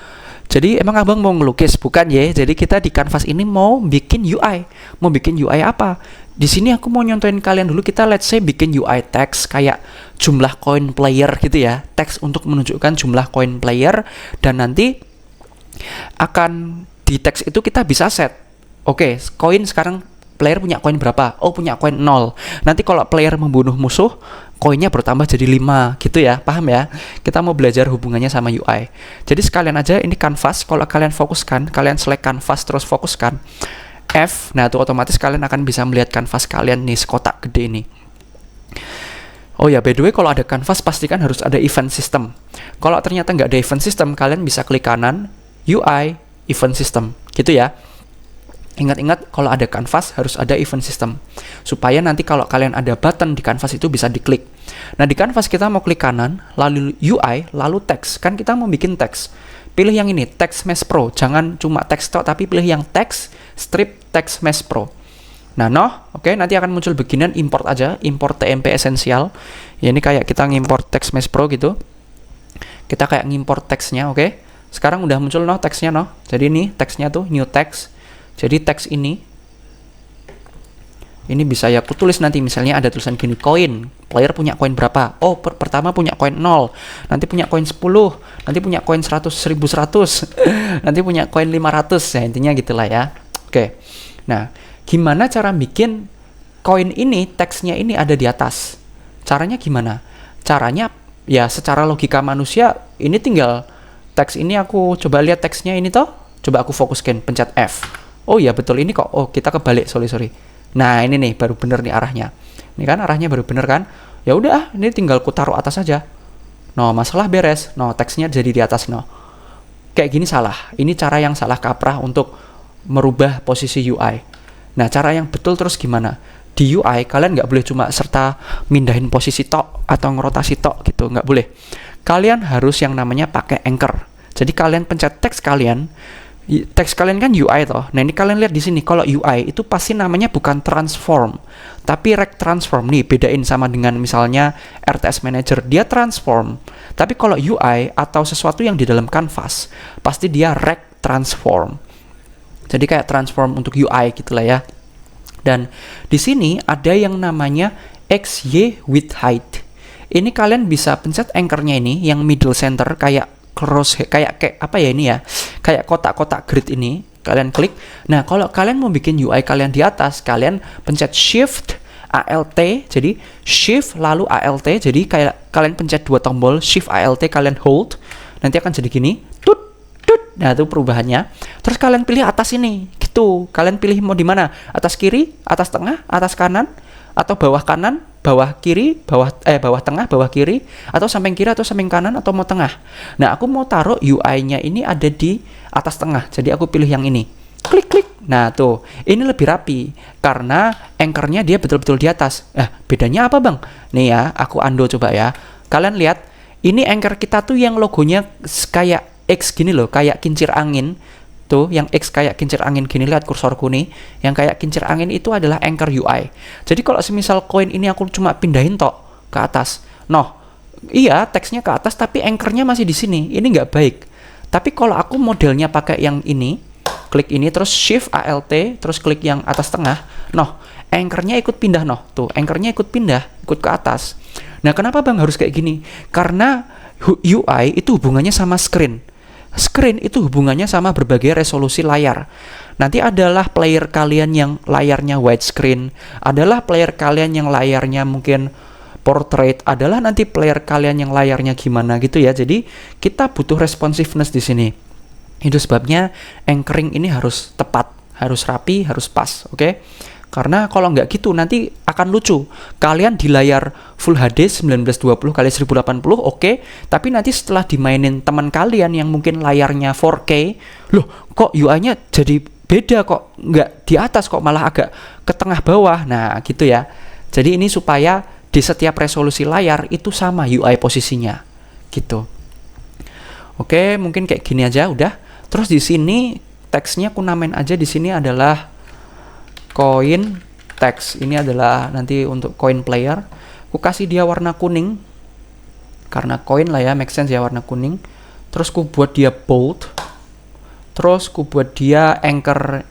Jadi, emang Abang mau ngelukis? Bukan ya. Jadi, kita di kanvas ini mau bikin UI. Mau bikin UI apa? Di sini aku mau nyontohin kalian dulu. Kita let's say bikin UI text kayak jumlah koin player gitu ya. Teks untuk menunjukkan jumlah koin player, dan nanti akan di teks itu kita bisa set. Oke, koin sekarang player punya koin berapa? Oh, punya koin 0. Nanti kalau player membunuh musuh, koinnya bertambah jadi 5, gitu ya. Paham ya? Kita mau belajar hubungannya sama UI. Jadi sekalian aja ini canvas, kalau kalian fokuskan, kalian select canvas terus fokuskan F. Nah, itu otomatis kalian akan bisa melihat canvas kalian nih, sekotak gede ini. Oh ya, by the way, kalau ada canvas pastikan harus ada event system. Kalau ternyata nggak ada event system, kalian bisa klik kanan UI event system, gitu ya. Ingat-ingat kalau ada canvas harus ada event system, supaya nanti kalau kalian ada button di canvas itu bisa diklik. Nah, di canvas kita mau klik kanan, lalu UI, lalu text. Kan kita mau bikin teks. Pilih yang ini, Text Mesh Pro. Jangan cuma teks tok, tapi pilih yang text strip Text Mesh Pro. Nah, oke, nanti akan muncul beginian, import aja, import TMP Essential. Ya, ini kayak kita ngimport Text Mesh Pro gitu. Kita kayak ngimport teksnya, oke. Sekarang udah muncul teksnya Jadi ini teksnya tuh new text. Jadi teks ini bisa ya aku tulis nanti, misalnya ada tulisan gini, koin, player punya koin berapa? Oh, pertama punya koin 0, nanti punya koin 10, nanti punya koin 100, 1100, nanti punya koin 500, ya intinya gitulah ya. Oke, nah gimana cara bikin koin ini, teksnya ini ada di atas? Caranya gimana? Caranya ya secara logika manusia, ini tinggal teks ini aku coba lihat teksnya ini toh, coba aku fokuskan, pencet F. Oh ya betul ini kok. Oh, kita kebalik, sorry. Nah, ini nih baru bener nih arahnya. Ini kan arahnya baru bener kan? Ya udah, ini tinggal ku taruh atas aja. Masalah beres. Teksnya jadi di atas Kayak gini salah. Ini cara yang salah kaprah untuk merubah posisi UI. Nah, cara yang betul terus gimana? Di UI kalian nggak boleh cuma serta mindahin posisi tok atau ngerotasi tok gitu, nggak boleh. Kalian harus yang namanya pakai anchor. Jadi kalian pencet teks kalian, Teks kalian kan UI toh. Nah, ini kalian lihat di sini kalau UI itu pasti namanya bukan transform, tapi rect transform. Nih, bedain sama dengan misalnya RTS Manager, dia transform. Tapi kalau UI atau sesuatu yang di dalam canvas, pasti dia rect transform. Jadi kayak transform untuk UI gitulah ya. Dan di sini ada yang namanya XY width height. Ini kalian bisa pencet anchor-nya ini yang middle center kayak cross, kayak apa ya ini ya, kayak kotak-kotak grid ini kalian klik. Nah, kalau kalian mau bikin UI kalian di atas, kalian pencet Shift Alt, jadi Shift lalu Alt, jadi kayak kalian pencet 2 tombol Shift Alt, kalian hold, nanti akan jadi gini, tut tut. Nah, itu perubahannya. Terus kalian pilih atas ini gitu, kalian pilih mau di mana, atas kiri, atas tengah, atas kanan, atau bawah kanan, bawah kiri, bawah tengah, bawah kiri, atau samping kiri atau samping kanan, atau mau tengah. Nah, aku mau taruh UI-nya ini ada di atas tengah, jadi aku pilih yang ini. Klik. Nah, tuh, ini lebih rapi karena anchor-nya dia betul-betul di atas. Bedanya apa, Bang? Nih ya, aku undo coba ya. Kalian lihat, ini anchor kita tuh yang logonya kayak X gini loh, kayak kincir angin. Tuh, yang X kayak kincir angin gini, lihat kursorku nih. Yang kayak kincir angin itu adalah anchor UI. Jadi kalau semisal koin ini aku cuma pindahin tok ke atas. Iya, teksnya ke atas tapi anchor-nya masih di sini. Ini nggak baik. Tapi kalau aku modelnya pakai yang ini, klik ini terus Shift Alt, terus klik yang atas tengah. Anchor-nya ikut pindah tuh, anchor-nya ikut pindah, ikut ke atas. Nah, kenapa Bang harus kayak gini? Karena UI itu hubungannya sama screen. Screen itu hubungannya sama berbagai resolusi layar. Nanti adalah player kalian yang layarnya widescreen, adalah player kalian yang layarnya mungkin portrait, adalah nanti player kalian yang layarnya gimana gitu ya. Jadi kita butuh responsiveness di sini. Itu sebabnya anchoring ini harus tepat, harus rapi, harus pas, oke? Karena kalau nggak gitu nanti akan lucu. Kalian di layar Full HD 1920x1080 oke, tapi nanti setelah dimainin teman kalian yang mungkin layarnya 4K, loh kok UI-nya jadi beda, kok nggak di atas, kok malah agak ke tengah bawah. Nah, gitu ya. Jadi ini supaya di setiap resolusi layar itu sama UI posisinya. Gitu. Oke, mungkin kayak gini aja udah. Terus di sini teksnya aku namain aja di sini adalah coin text. Ini adalah nanti untuk coin player. Aku kasih dia warna kuning karena coin lah ya, make sense ya warna kuning. Terus aku buat dia bold. Terus aku buat dia anchor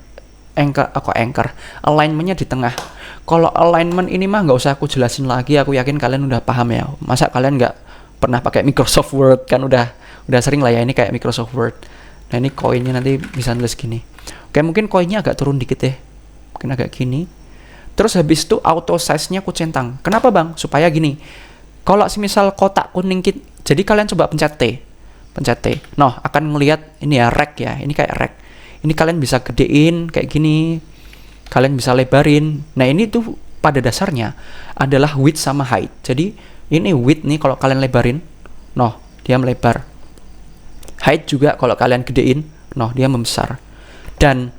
alignmentnya di tengah. Kalau alignment ini mah nggak usah aku jelasin lagi, aku yakin kalian udah paham ya. Masa kalian nggak pernah pakai Microsoft Word, kan udah sering lah ya, ini kayak Microsoft Word. Nah, ini koinnya nanti bisa nulis gini. Oke, mungkin koinnya agak turun dikit ya, mungkin agak gini. Terus habis itu auto size-nya aku centang. Kenapa Bang? Supaya gini, kalau semisal kotak kuning jadi kalian coba pencet T. Akan ngelihat ini ya, rect ya, ini kayak rect. Ini kalian bisa gedein kayak gini, kalian bisa lebarin. Nah, ini tuh pada dasarnya adalah width sama height. Jadi ini width nih kalau kalian lebarin, dia melebar. Height juga kalau kalian gedein, dia membesar. Dan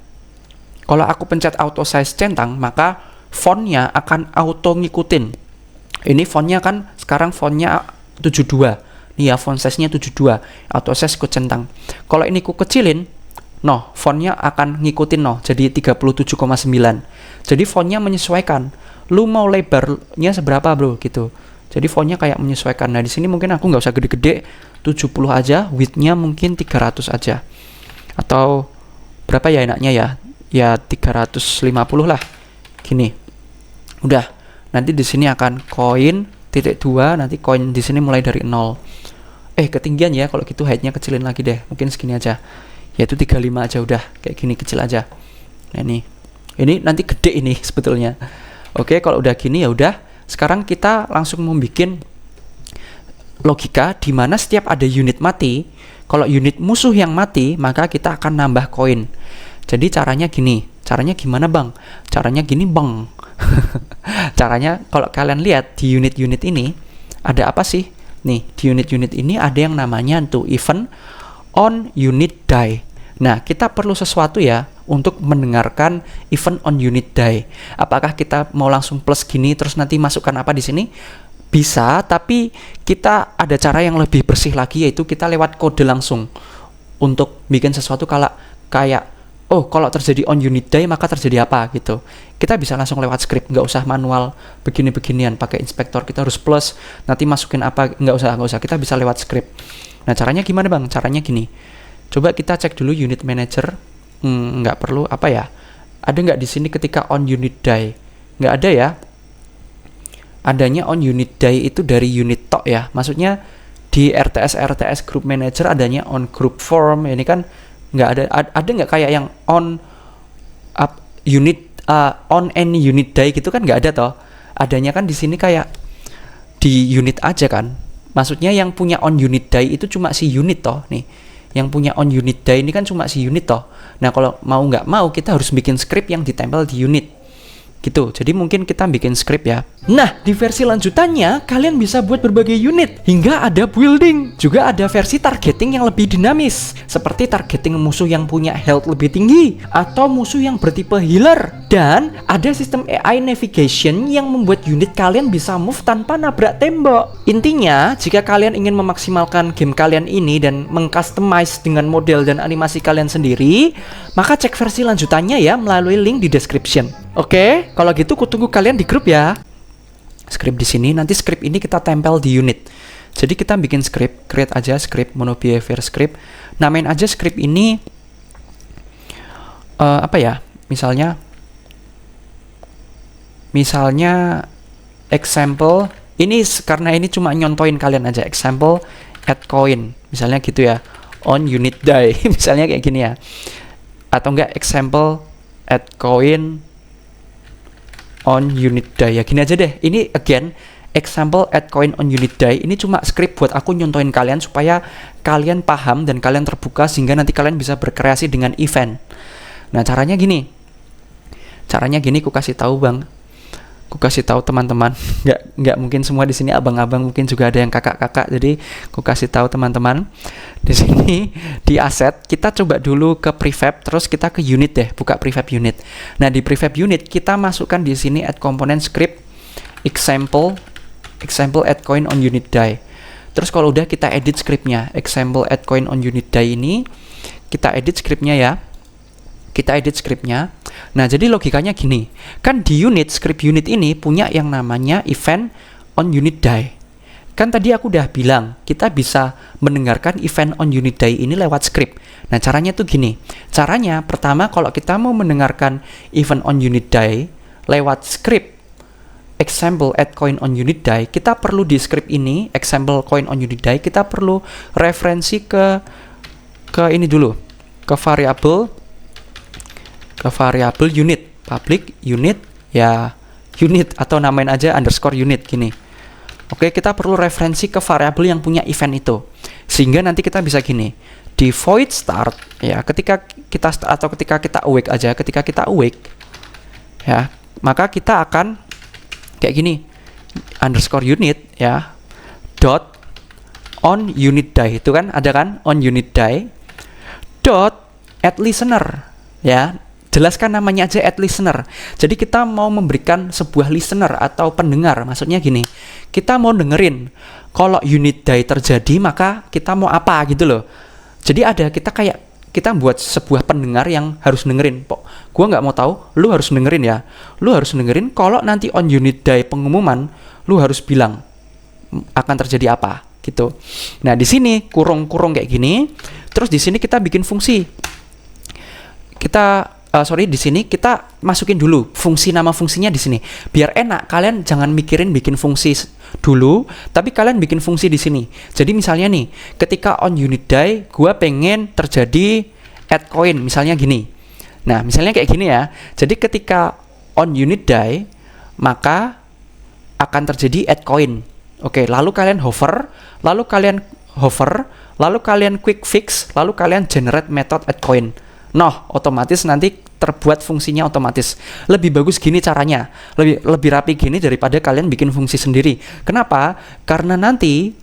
kalau aku pencet auto size centang, maka fontnya akan auto ngikutin. Ini fontnya kan sekarang fontnya 72. Nih ya, font size-nya 72. Auto size ku centang. Kalau ini ku kecilin, fontnya akan ngikutin jadi 37,9. Jadi fontnya menyesuaikan. Lu mau lebarnya seberapa, Bro, gitu. Jadi fontnya kayak menyesuaikan. Nah, di sini mungkin aku nggak usah gede-gede, 70 aja, width-nya mungkin 300 aja. Atau berapa ya enaknya ya? Ya 350 lah. Gini. Udah. Nanti di sini akan koin .2, nanti koin di sini mulai dari 0. Ketinggian ya, kalau gitu height-nya kecilin lagi deh. Mungkin segini aja. Yaitu 35 aja udah, kayak gini kecil aja. Nah, ini nanti gede ini sebetulnya. Oke, kalau udah gini ya udah. Sekarang kita langsung membuat logika di mana setiap ada unit mati, kalau unit musuh yang mati, maka kita akan nambah koin. Jadi caranya gini. Caranya gimana, Bang? Caranya gini, Bang. Caranya kalau kalian lihat di unit-unit ini ada apa sih? Nih, di unit-unit ini ada yang namanya tuh event on unit die. Nah, kita perlu sesuatu ya untuk mendengarkan event on unit die. Apakah kita mau langsung plus gini terus nanti masukkan apa di sini? Bisa, tapi kita ada cara yang lebih bersih lagi, yaitu kita lewat kode langsung untuk bikin sesuatu kayak oh kalau terjadi on unit die maka terjadi apa gitu. Kita bisa langsung lewat script, nggak usah manual begini-beginian pakai inspektor kita harus plus nanti masukin apa, nggak usah, kita bisa lewat script. Nah caranya gimana bang? Caranya gini, coba kita cek dulu unit manager. Nggak perlu apa ya, ada nggak di sini ketika on unit die? Nggak ada ya. Adanya on unit die itu dari unit tok ya, maksudnya di RTS group manager adanya on group form. Ini kan nggak ada nggak kayak yang on unit on any unit die gitu kan, nggak ada toh. Adanya kan di sini kayak di unit aja kan, maksudnya yang punya on unit die itu cuma si unit toh nih, yang punya on unit die ini kan cuma si unit toh. Nah kalau mau nggak mau kita harus bikin script yang ditempel di unit gitu. Jadi mungkin kita bikin script ya. Nah, di versi lanjutannya kalian bisa buat berbagai unit hingga ada building. Juga ada versi targeting yang lebih dinamis, seperti targeting musuh yang punya health lebih tinggi atau musuh yang bertipe healer. Dan ada sistem AI navigation yang membuat unit kalian bisa move tanpa nabrak tembok. Intinya, jika kalian ingin memaksimalkan game kalian ini dan mengcustomize dengan model dan animasi kalian sendiri, maka cek versi lanjutannya ya melalui link di description. Oke, kalau gitu kutunggu kalian di grup ya. Script di sini, nanti script ini kita tempel di unit. Jadi kita bikin script, create aja script mono behavior script. Namain aja script ini apa ya? Misalnya example. Ini karena ini cuma nyontoin kalian aja. Example add coin, misalnya gitu ya. On unit die, misalnya kayak gini ya. Atau enggak example add coin on unit die, ya gini aja deh. Ini again example add coin on unit die. Ini cuma script buat aku nyontoin kalian supaya kalian paham dan kalian terbuka sehingga nanti kalian bisa berkreasi dengan event. Nah caranya gini aku kasih tahu bang, aku kasih tahu teman-teman. nggak mungkin semua di sini abang-abang, mungkin juga ada yang kakak-kakak. Jadi aku kasih tahu teman-teman di sini di asset kita coba dulu ke prefab, terus kita ke unit deh, buka prefab unit. Nah di prefab unit kita masukkan di sini add component script example add coin on unit die. Terus kalau udah kita edit scriptnya, example add coin on unit die ini kita edit scriptnya ya. Nah jadi logikanya gini, kan di unit script unit ini punya yang namanya event on unit die. Kan tadi aku udah bilang kita bisa mendengarkan event on unit die ini lewat script. Nah caranya tuh gini, caranya pertama kalau kita mau mendengarkan event on unit die lewat script example add coin on unit die, kita perlu di script ini example coin on unit die kita perlu referensi ke ini dulu, ke variable unit, public unit ya, unit atau namain aja underscore unit gini. Oke, kita perlu referensi ke variabel yang punya event itu. Sehingga nanti kita bisa gini, di void start ya, ketika kita start atau ketika kita awake aja, ketika kita awake ya, maka kita akan kayak gini, underscore unit ya, dot on unit die, itu kan ada kan on unit die, dot add listener ya. Jelaskan namanya aja add listener. Jadi kita mau memberikan sebuah listener atau pendengar. Maksudnya gini, kita mau dengerin kalau unit die terjadi maka kita mau apa gitu loh. Jadi ada kita buat sebuah pendengar yang harus dengerin. Gua nggak mau tahu, lu harus dengerin ya. Lu harus dengerin kalau nanti on unit die pengumuman, lu harus bilang akan terjadi apa gitu. Nah di sini kurung kayak gini. Terus di sini kita bikin fungsi. Di sini kita masukin dulu nama fungsinya di sini. Biar enak, kalian jangan mikirin bikin fungsi dulu, tapi kalian bikin fungsi di sini. Jadi misalnya nih, ketika on unit die, gua pengen terjadi add coin, misalnya gini. Nah, misalnya kayak gini ya. Jadi ketika on unit die, maka akan terjadi add coin. Oke, lalu kalian hover, lalu kalian quick fix, lalu kalian generate method add coin. Nah, otomatis nanti terbuat fungsinya otomatis. Lebih bagus gini caranya. Lebih rapi gini daripada kalian bikin fungsi sendiri. Kenapa? Karena nanti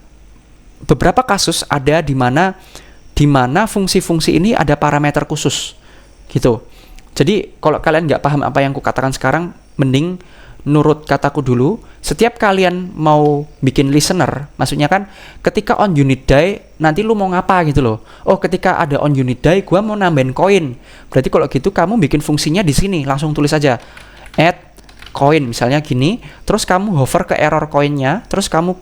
beberapa kasus ada di mana fungsi-fungsi ini ada parameter khusus. Gitu. Jadi, kalau kalian nggak paham apa yang kukatakan sekarang, mending nurut kataku dulu. setiap kalian mau bikin listener, maksudnya kan ketika on unit die nanti lu mau ngapa gitu loh. Oh, ketika ada on unit die gua mau nambahin koin. Berarti kalau gitu kamu bikin fungsinya di sini, langsung tulis aja add coin misalnya gini, terus kamu hover ke error koinnya, terus kamu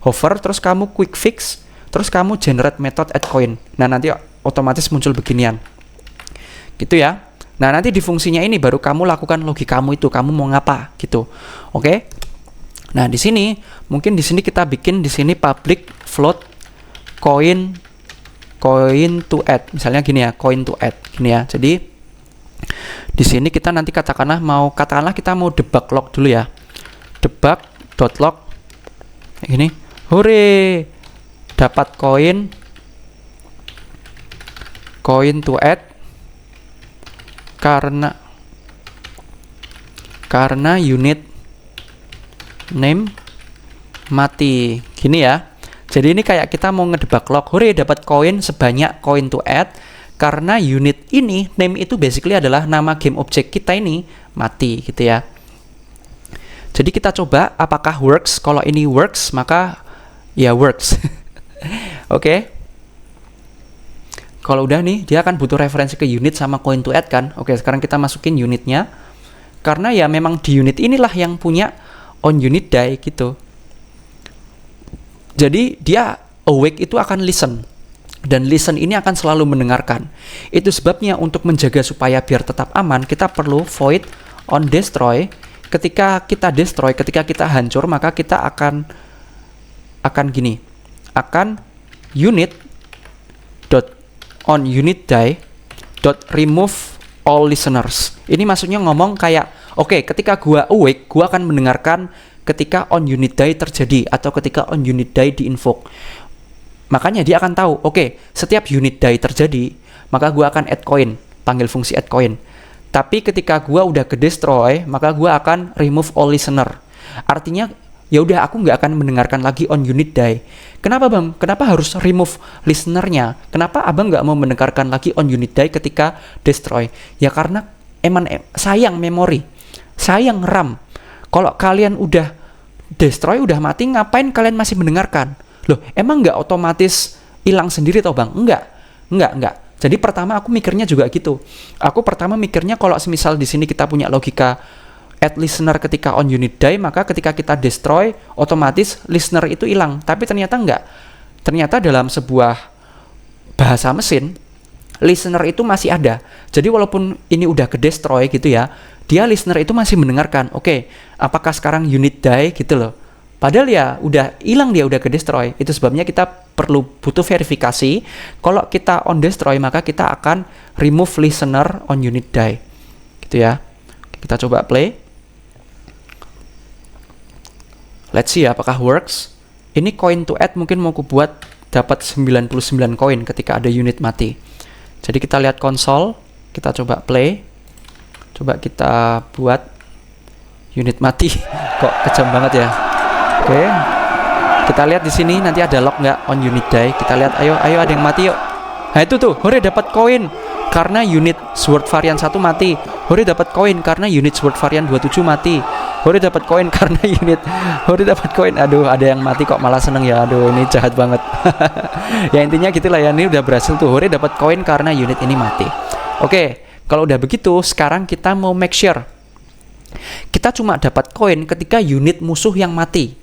hover, terus kamu quick fix, terus kamu generate method add coin. Nah, nanti otomatis muncul beginian. Gitu ya. Nah, nanti di fungsinya ini baru kamu lakukan logikamu itu, kamu mau ngapa gitu. Oke? Nah, di sini mungkin di sini kita bikin di sini public float coin to add. Misalnya gini ya, coin to add gini ya. Jadi di sini kita nanti katakanlah kita mau debug log dulu ya. Debug.log kayak gini. Hore! Dapat coin to add karena unit name mati gini ya. Jadi ini kayak kita mau ngedebug log, hore dapat koin sebanyak coin to add karena unit ini name itu basically adalah nama game object kita ini mati gitu ya. Jadi kita coba apakah works. Kalau ini works maka ya works. Oke. Kalau udah nih, dia akan butuh referensi ke unit sama coin to add kan. Oke, sekarang kita masukin unitnya. Karena ya memang di unit inilah yang punya on unit die gitu. Jadi dia awake itu akan listen. Dan listen ini akan selalu mendengarkan. Itu sebabnya untuk menjaga supaya biar tetap aman, kita perlu void on destroy. Ketika kita destroy, ketika kita hancur, maka kita akan gini. Akan unit on unit die remove all listeners. Ini maksudnya ngomong kayak oke, ketika gua awake, gua akan mendengarkan ketika on unit die terjadi atau ketika on unit die di-invoke. Makanya dia akan tahu, oke, setiap unit die terjadi, maka gua akan add coin, panggil fungsi add coin. Tapi ketika gua udah ke destroy, maka gua akan remove all listener. Artinya ya udah aku nggak akan mendengarkan lagi on unit die. Kenapa bang? Kenapa harus remove listenernya? Kenapa abang nggak mau mendengarkan lagi on unit die ketika destroy? Ya karena sayang memori, sayang RAM. Kalau kalian udah destroy, udah mati, ngapain kalian masih mendengarkan? Loh, emang nggak otomatis hilang sendiri toh bang? Enggak. Jadi pertama aku mikirnya juga gitu. Aku pertama mikirnya kalau semisal di sini kita punya logika add listener ketika on unit die, maka ketika kita destroy otomatis listener itu hilang. Tapi ternyata enggak. Ternyata dalam sebuah bahasa mesin listener itu masih ada. Jadi walaupun ini udah ke destroy gitu ya, dia listener itu masih mendengarkan. Oke, apakah sekarang unit die gitu loh. Padahal ya udah hilang, dia udah ke destroy. Itu sebabnya kita butuh verifikasi. Kalau kita on destroy maka kita akan remove listener on unit die. Gitu ya. Kita coba play. Let's see ya apakah works. Ini coin to add mungkin mau kubuat dapat 99 koin ketika ada unit mati. Jadi kita lihat konsol, kita coba play. Coba kita buat unit mati. Kok kejam banget ya. Oke. Kita lihat di sini nanti ada log nggak on unit die. Kita lihat, ayo ada yang mati yuk. Nah itu tuh, hore dapat koin karena unit sword varian 1 mati. Hore dapat koin karena unit sword varian 27 mati. Hore dapat koin karena Hore dapat koin. Aduh, ada yang mati kok malah seneng ya. Aduh, ini jahat banget. Ya intinya gitulah ya. Ini udah berhasil tuh. Hore dapat koin karena unit ini mati. Oke, kalau udah begitu, sekarang kita mau make sure kita cuma dapat koin ketika unit musuh yang mati.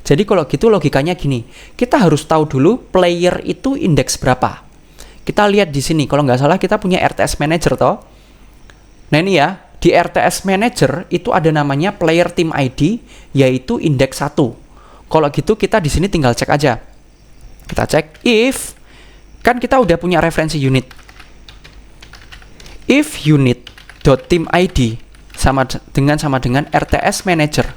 Jadi kalau gitu logikanya gini. Kita harus tahu dulu player itu indeks berapa. Kita lihat di sini. Kalau nggak salah kita punya RTS Manager toh. Nah ini ya. Di RTS Manager itu ada namanya player team ID, yaitu indeks 1. Kalau gitu kita di sini tinggal cek aja. Kita cek if, kan kita udah punya referensi unit. If unit.teamID sama dengan RTS Manager.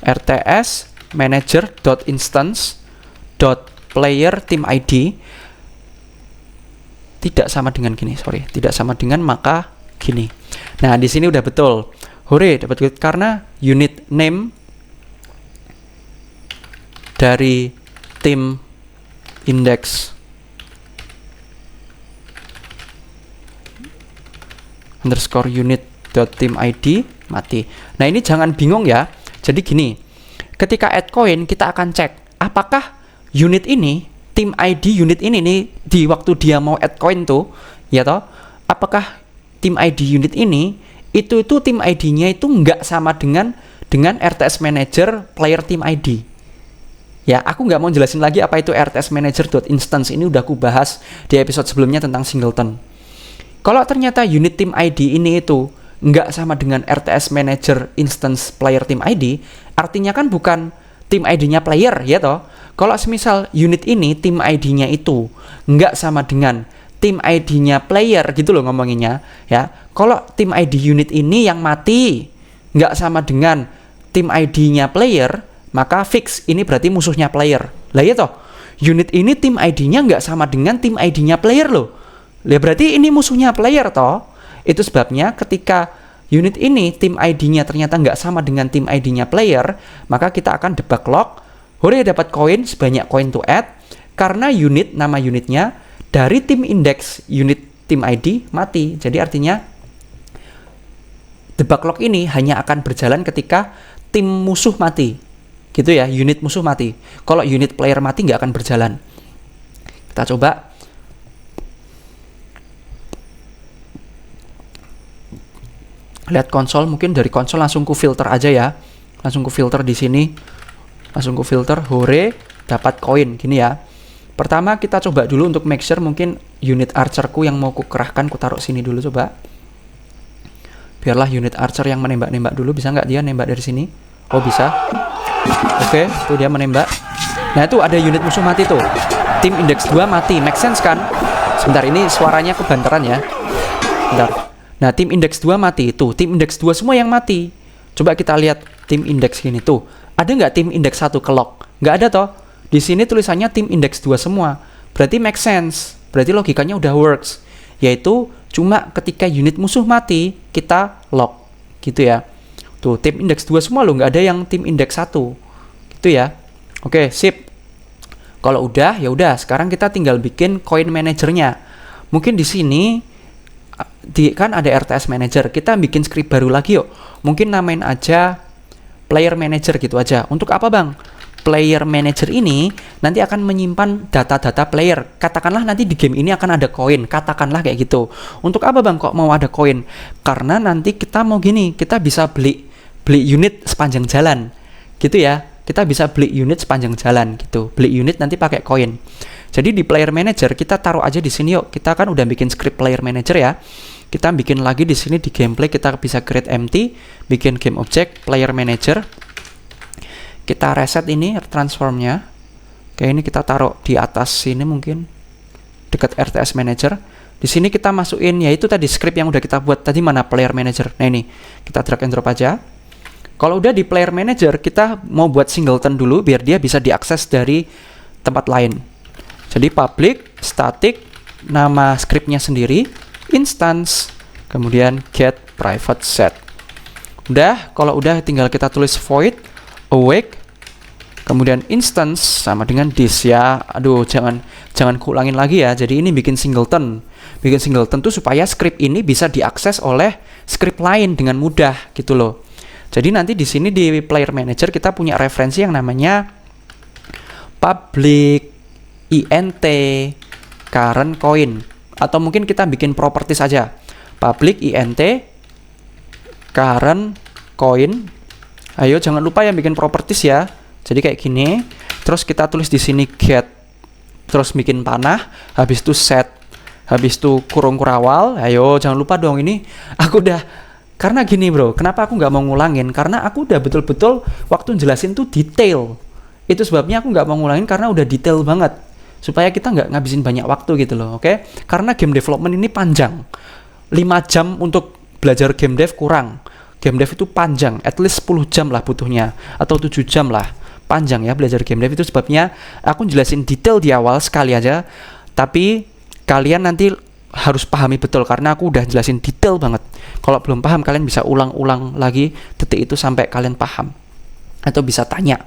RTS Manager.instance.player team ID tidak sama dengan gini, tidak sama dengan maka gini. Nah, di sini udah betul. Hore, dapat duit karena unit name dari tim index _unit.teamID mati. Nah, ini jangan bingung ya. Jadi gini, ketika add coin kita akan cek apakah unit ini, tim ID unit ini nih di waktu dia mau add coin tuh, ya toh, apakah tim ID unit ini itu tim ID-nya itu nggak sama dengan RTS Manager player team ID. Ya, aku nggak mau jelasin lagi apa itu RTS Manager.instance, ini udah aku bahas di episode sebelumnya tentang singleton. Kalau ternyata unit team ID ini itu nggak sama dengan RTS Manager instance player team ID, artinya kan bukan tim ID-nya player, ya toh. Kalau semisal unit ini tim ID-nya itu nggak sama dengan tim ID-nya player gitu loh ngomonginnya, ya. Kalau tim ID unit ini yang mati nggak sama dengan tim ID-nya player, maka fix ini berarti musuhnya player. Lah ya toh, unit ini tim ID-nya nggak sama dengan tim ID-nya player loh. Lah berarti ini musuhnya player toh. Itu sebabnya ketika unit ini tim ID-nya ternyata nggak sama dengan tim ID-nya player, maka kita akan debug log. Hore, dapat koin sebanyak koin to add karena unit, nama unitnya dari tim index unit tim ID mati. Jadi artinya debug log ini hanya akan berjalan ketika tim musuh mati. Gitu ya, unit musuh mati. Kalau unit player mati nggak akan berjalan. Kita coba. Lihat konsol, mungkin dari konsol langsung ku filter aja ya. Langsung ku filter di sini. Langsung ku filter, hore, dapat koin gini ya. Pertama kita coba dulu untuk make sure mungkin unit archerku yang mau ku kerahkan ku taruh sini dulu coba. Biarlah unit archer yang menembak-nembak dulu, bisa nggak dia nembak dari sini? Oh bisa. Oke, tuh dia menembak. Nah itu ada unit musuh mati tuh. Tim index 2 mati, make sense kan? Sebentar, ini suaranya kebanteran ya. Bentar. Nah, tim index 2 mati. Tuh, tim index 2 semua yang mati. Coba kita lihat tim index gini tuh. Ada nggak tim index 1 ke lock? Nggak ada toh. Di sini tulisannya tim index 2 semua. Berarti make sense. Berarti logikanya udah works. Yaitu cuma ketika unit musuh mati, kita lock. Gitu ya. Tuh, tim index 2 semua loh. Nggak ada yang tim index 1. Gitu ya. Oke, sip. Kalau udah, ya udah. Sekarang kita tinggal bikin coin manajernya. Mungkin di sini kan ada RTS Manager, kita bikin script baru lagi yuk. Mungkin namain aja Player Manager gitu aja. Untuk apa bang? Player Manager ini nanti akan menyimpan data-data player. Katakanlah nanti di game ini akan ada koin, katakanlah kayak gitu. Untuk apa bang kok mau ada koin? Karena nanti kita mau gini, kita bisa beli unit sepanjang jalan gitu ya. Kita bisa beli unit sepanjang jalan gitu. Beli unit nanti pakai koin. Jadi di player manager kita taruh aja di sini yuk. Kita kan udah bikin script player manager ya. Kita bikin lagi di sini di gameplay, kita bisa create empty, bikin game object player manager. Kita reset ini transformnya. Oke, ini kita taruh di atas sini mungkin dekat RTS manager. Di sini kita masukin yaitu tadi script yang udah kita buat tadi, mana player manager. Nah ini kita drag and drop aja. Kalau udah di player manager, kita mau buat singleton dulu biar dia bisa diakses dari tempat lain. Jadi public, static, nama scriptnya sendiri, instance, kemudian get private set. Udah, kalau udah tinggal kita tulis void awake, kemudian instance sama dengan this ya. Aduh, jangan kulangin lagi ya. Jadi ini bikin singleton. Bikin singleton tuh supaya script ini bisa diakses oleh script lain dengan mudah gitu loh. Jadi nanti di sini di player manager kita punya referensi yang namanya public int current coin, atau mungkin kita bikin properties aja, public int current coin. Ayo jangan lupa yang bikin properties ya. Jadi kayak gini, terus kita tulis di sini get, terus bikin panah, habis itu set, habis itu kurung kurawal. Ayo jangan lupa dong, ini aku udah, karena gini bro, kenapa aku nggak mau ngulangin? Karena aku udah betul-betul waktu jelasin tuh detail. Itu sebabnya aku nggak mau ngulangin karena udah detail banget. Supaya kita nggak ngabisin banyak waktu gitu loh, oke? Karena game development ini panjang. 5 jam untuk belajar game dev kurang. Game dev itu panjang, at least 10 jam lah butuhnya. Atau 7 jam lah. Panjang ya belajar game dev, itu sebabnya aku jelasin detail di awal sekali aja. Tapi kalian nanti harus pahami betul karena aku udah jelasin detail banget. Kalau belum paham kalian bisa ulang-ulang lagi detik itu sampai kalian paham. Atau bisa tanya.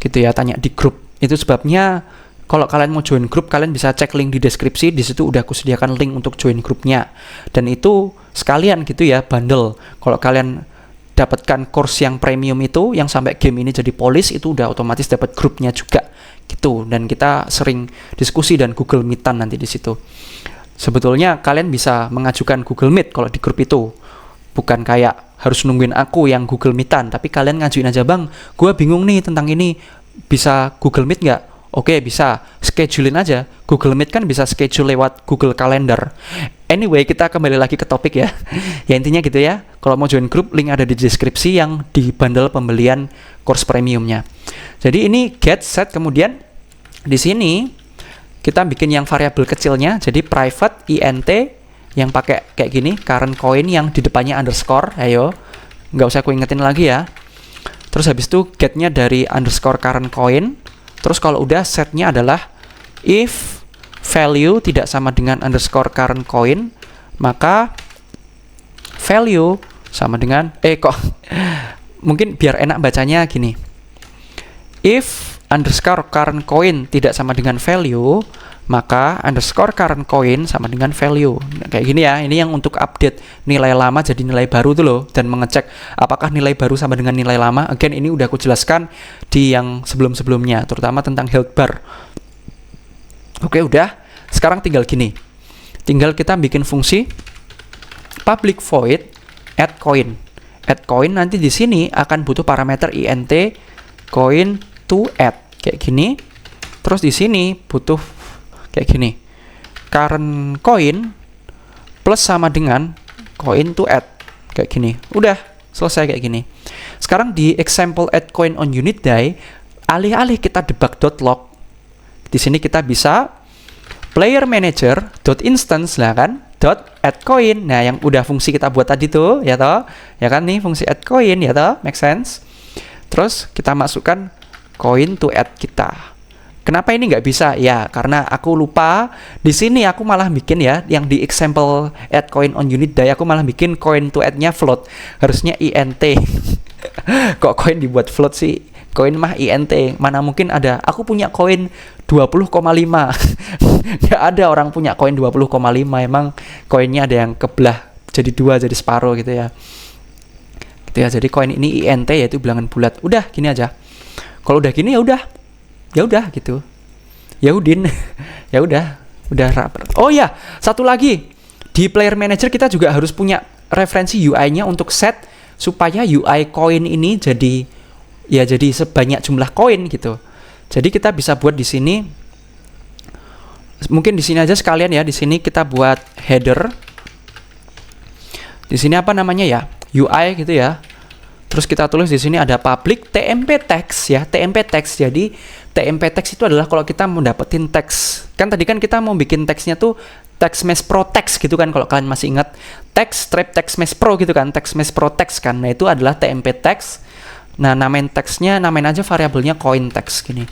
Gitu ya, tanya di grup. Itu sebabnya kalau kalian mau join grup, kalian bisa cek link di deskripsi. Di situ udah aku sediakan link untuk join grupnya. Dan itu sekalian gitu ya, bundle. Kalau kalian dapatkan course yang premium itu, yang sampai game ini jadi polish, itu udah otomatis dapat grupnya juga gitu. Dan kita sering diskusi dan Google Meet-an nanti di situ. Sebetulnya kalian bisa mengajukan Google Meet kalau di grup itu, bukan kayak harus nungguin aku yang Google Meet-an, tapi kalian ngajuin aja, bang, gue bingung nih tentang ini, bisa Google Meet nggak? Oke, bisa. Schedulein aja. Google Meet kan bisa schedule lewat Google Calendar. Anyway, kita kembali lagi ke topik ya. Ya intinya gitu ya. Kalau mau join grup, link ada di deskripsi yang di bundle pembelian course premiumnya. Jadi ini get set, kemudian di sini kita bikin yang variabel kecilnya. Jadi private int yang pakai kayak gini, current coin yang di depannya underscore. Ayo, nggak usah aku ingetin lagi ya. Terus habis itu getnya dari underscore current coin. Terus kalau udah, setnya adalah if value tidak sama dengan underscore current coin, maka value sama dengan mungkin biar enak bacanya gini, if underscore current coin tidak sama dengan value, maka underscore current coin sama dengan value. Nah, kayak gini ya. Ini yang untuk update nilai lama jadi nilai baru tuh loh, dan mengecek apakah nilai baru sama dengan nilai lama. Again, ini udah aku jelaskan di yang sebelum-sebelumnya, terutama tentang health bar. Oke, udah. Sekarang tinggal gini. Tinggal kita bikin fungsi public void add coin. Add coin nanti di sini akan butuh parameter int coin to add kayak gini. Terus di sini butuh kayak gini, current coin plus sama dengan coin to add kayak gini. Udah selesai kayak gini. Sekarang di example add coin on unit day, alih-alih kita debug.log, di sini kita bisa player manager .instance lah kan, .add coin. Nah, yang udah fungsi kita buat tadi tuh, ya toh, ya kan nih fungsi add coin, ya toh, make sense. Terus kita masukkan coin to add kita. Kenapa ini nggak bisa? Ya, karena aku lupa. Di sini aku malah bikin ya, yang di example add coin on unit day, aku malah bikin coin to add-nya float. Harusnya int. Kok coin dibuat float sih? Koin mah int. Mana mungkin ada. Aku punya koin 20,5. Nggak ada orang punya koin 20,5. Emang koinnya ada yang kebelah jadi dua, jadi separuh gitu ya. Gitu ya. Jadi koin ini int, yaitu bilangan bulat. Udah gini aja. Kalau udah gini ya udah. Ya udah gitu. Ya udin. Ya udah raper. Oh ya, satu lagi. Di player manager kita juga harus punya referensi UI-nya untuk set supaya UI koin ini jadi sebanyak jumlah koin gitu. Jadi kita bisa buat di sini. Mungkin di sini aja sekalian ya. Di sini kita buat header. Di sini apa namanya ya? UI gitu ya. Terus kita tulis di sini ada public TMP text ya, TMP text. Jadi TMP text itu adalah kalau kita mau dapetin teks. Kan tadi kan kita mau bikin teksnya tuh text mesh pro text gitu kan, kalau kalian masih ingat. Text strip text mesh pro gitu kan, text mesh pro text kan. Nah, itu adalah TMP text. Nah, namain teksnya, namain aja variabelnya coin text gini.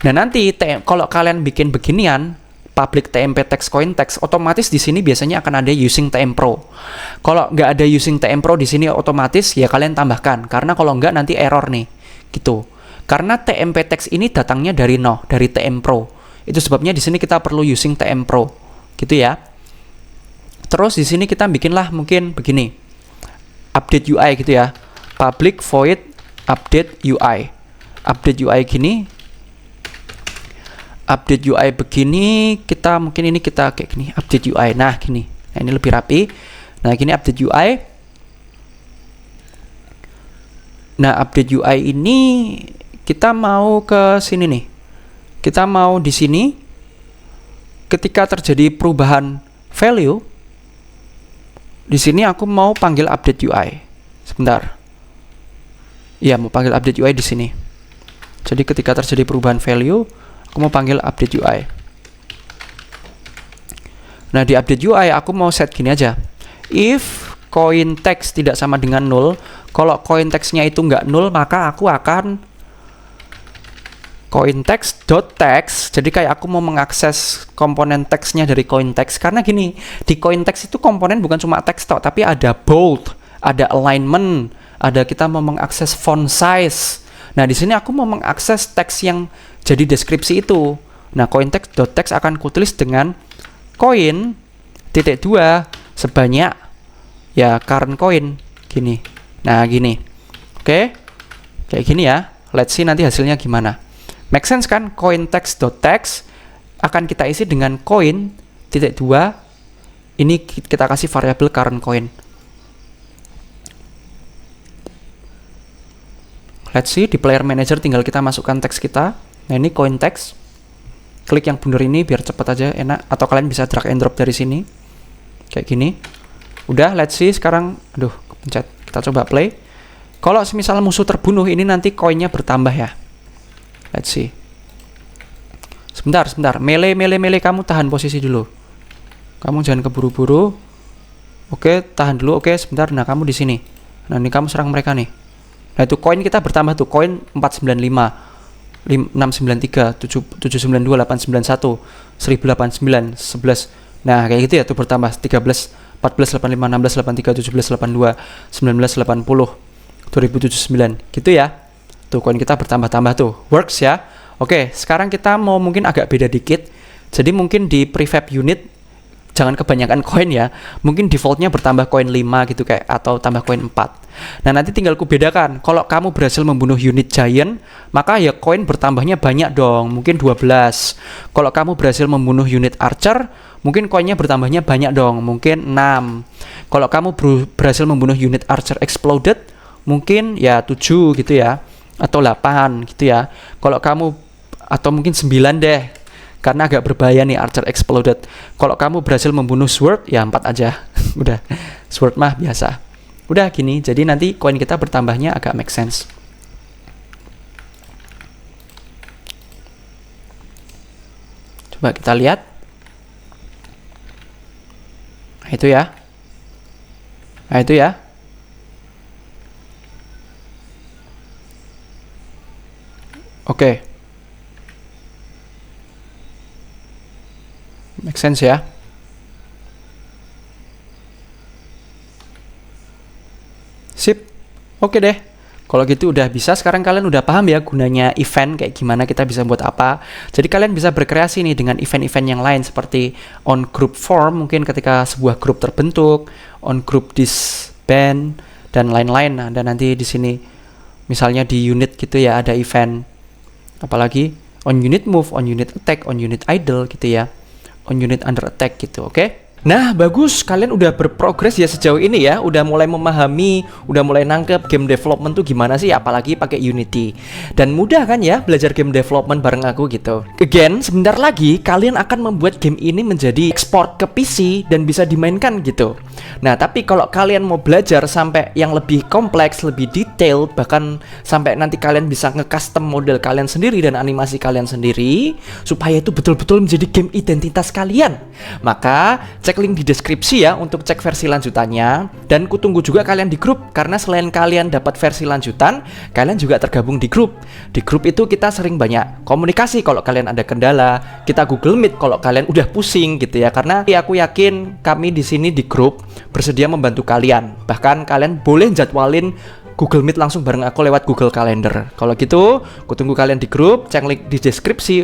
Nah, nanti kalau kalian bikin beginian, public TMP text coin text, otomatis di sini biasanya akan ada using TM Pro. Kalau nggak ada using TM Pro di sini otomatis ya kalian tambahkan, karena kalau nggak nanti error nih gitu. Karena TMP text ini datangnya dari dari TM Pro. Itu sebabnya di sini kita perlu using TM Pro gitu ya. Terus di sini kita bikinlah mungkin begini, update UI gitu ya, public void update UI. Update UI gini. Update UI begini, kita mungkin ini kita kayak gini, update UI. Nah, gini. Nah, ini lebih rapi. Nah, gini update UI. Nah, update UI ini kita mau ke sini nih. Kita mau di sini ketika terjadi perubahan value, di sini aku mau panggil update UI. Sebentar. Iya, mau panggil update UI di sini. Jadi ketika terjadi perubahan value, aku mau panggil update UI. Nah, di update UI aku mau set gini aja. If coin text tidak sama dengan 0, kalau coin textnya itu nggak 0, maka aku akan coin text.text. Jadi kayak aku mau mengakses komponen teksnya dari coin text. Karena gini, di coin text itu komponen bukan cuma teks tok, tapi ada bold, ada alignment, ada kita mau mengakses font size. Nah, di sini aku mau mengakses teks yang jadi deskripsi itu. Nah, coin text.text akan kutulis dengan coin .2 sebanyak ya current coin gini. Nah, gini. Oke. Kayak gini ya. Let's see nanti hasilnya gimana. Make sense kan? Coin text.text akan kita isi dengan coin titik 2. Ini kita kasih variabel current coin. Let's see di player manager tinggal kita masukkan teks kita. Nah, ini coin text. Klik yang bener ini biar cepet aja, enak. Atau kalian bisa drag and drop dari sini. Kayak gini. Udah, let's see sekarang. Aduh, kepencet. Kita coba play. Kalau semisal musuh terbunuh, ini nanti koinnya bertambah ya. Let's see. Sebentar. Melee, kamu tahan posisi dulu. Kamu jangan keburu-buru. Oke, tahan dulu. Oke, sebentar. Nah, kamu di sini. Nah, ini kamu serang mereka nih. Nah, itu koin kita bertambah tuh. Koin 495, 693, 792, 891, 1089, 11. Nah, kayak gitu ya tuh bertambah 13, 14, 85, 16, 83, 17, 82, 19, 80, 2079. Gitu ya. Tuh koin kita bertambah-tambah tuh. Works ya. Oke, sekarang kita mau mungkin agak beda dikit. Jadi mungkin di prefab unit jangan kebanyakan koin ya. Mungkin defaultnya bertambah koin 5 gitu kayak, atau tambah koin 4. Nah, nanti tinggal ku bedakan. Kalau kamu berhasil membunuh unit giant, maka ya koin bertambahnya banyak dong, mungkin 12. Kalau kamu berhasil membunuh unit archer, mungkin koinnya bertambahnya banyak dong, mungkin 6. Kalau kamu berhasil membunuh unit archer exploded, mungkin ya 7 gitu ya, atau 8 gitu ya. Kalau kamu, atau mungkin 9 deh, karena agak berbahaya nih archer exploded. Kalau kamu berhasil membunuh sword, ya 4 aja. Udah, sword mah biasa. Udah gini, jadi nanti koin kita bertambahnya agak make sense. Coba kita lihat. Nah, itu ya. Oke. Make sense ya. Sip. Oke deh. Kalau gitu udah bisa. Sekarang kalian udah paham ya gunanya event, kayak gimana kita bisa buat apa. Jadi kalian bisa berkreasi nih dengan event-event yang lain seperti on group form, mungkin ketika sebuah grup terbentuk, on group disband dan lain-lain. Nah, dan nanti di sini misalnya di unit gitu ya ada event apalagi on unit move, on unit attack, on unit idle gitu ya. On unit under attack gitu, oke? Nah, bagus, kalian udah berprogres ya sejauh ini ya, udah mulai memahami, udah mulai nangkep game development tuh gimana sih, apalagi pakai Unity. Dan mudah kan ya belajar game development bareng aku gitu. Again, sebentar lagi kalian akan membuat game ini menjadi export ke PC dan bisa dimainkan gitu. Nah, tapi kalau kalian mau belajar sampai yang lebih kompleks, lebih detailed, bahkan sampai nanti kalian bisa nge-custom model kalian sendiri dan animasi kalian sendiri, supaya itu betul-betul menjadi game identitas kalian, maka cek link di deskripsi ya untuk cek versi lanjutannya. Dan kutunggu juga kalian di grup, karena selain kalian dapat versi lanjutan, kalian juga tergabung di grup. Di grup itu kita sering banyak komunikasi kalau kalian ada kendala, kita Google Meet kalau kalian udah pusing gitu ya. Karena aku yakin kami di sini di grup bersedia membantu kalian. Bahkan kalian boleh jadwalin Google Meet langsung bareng aku lewat Google Calendar. Kalau gitu, kutunggu kalian di grup, cek link di deskripsi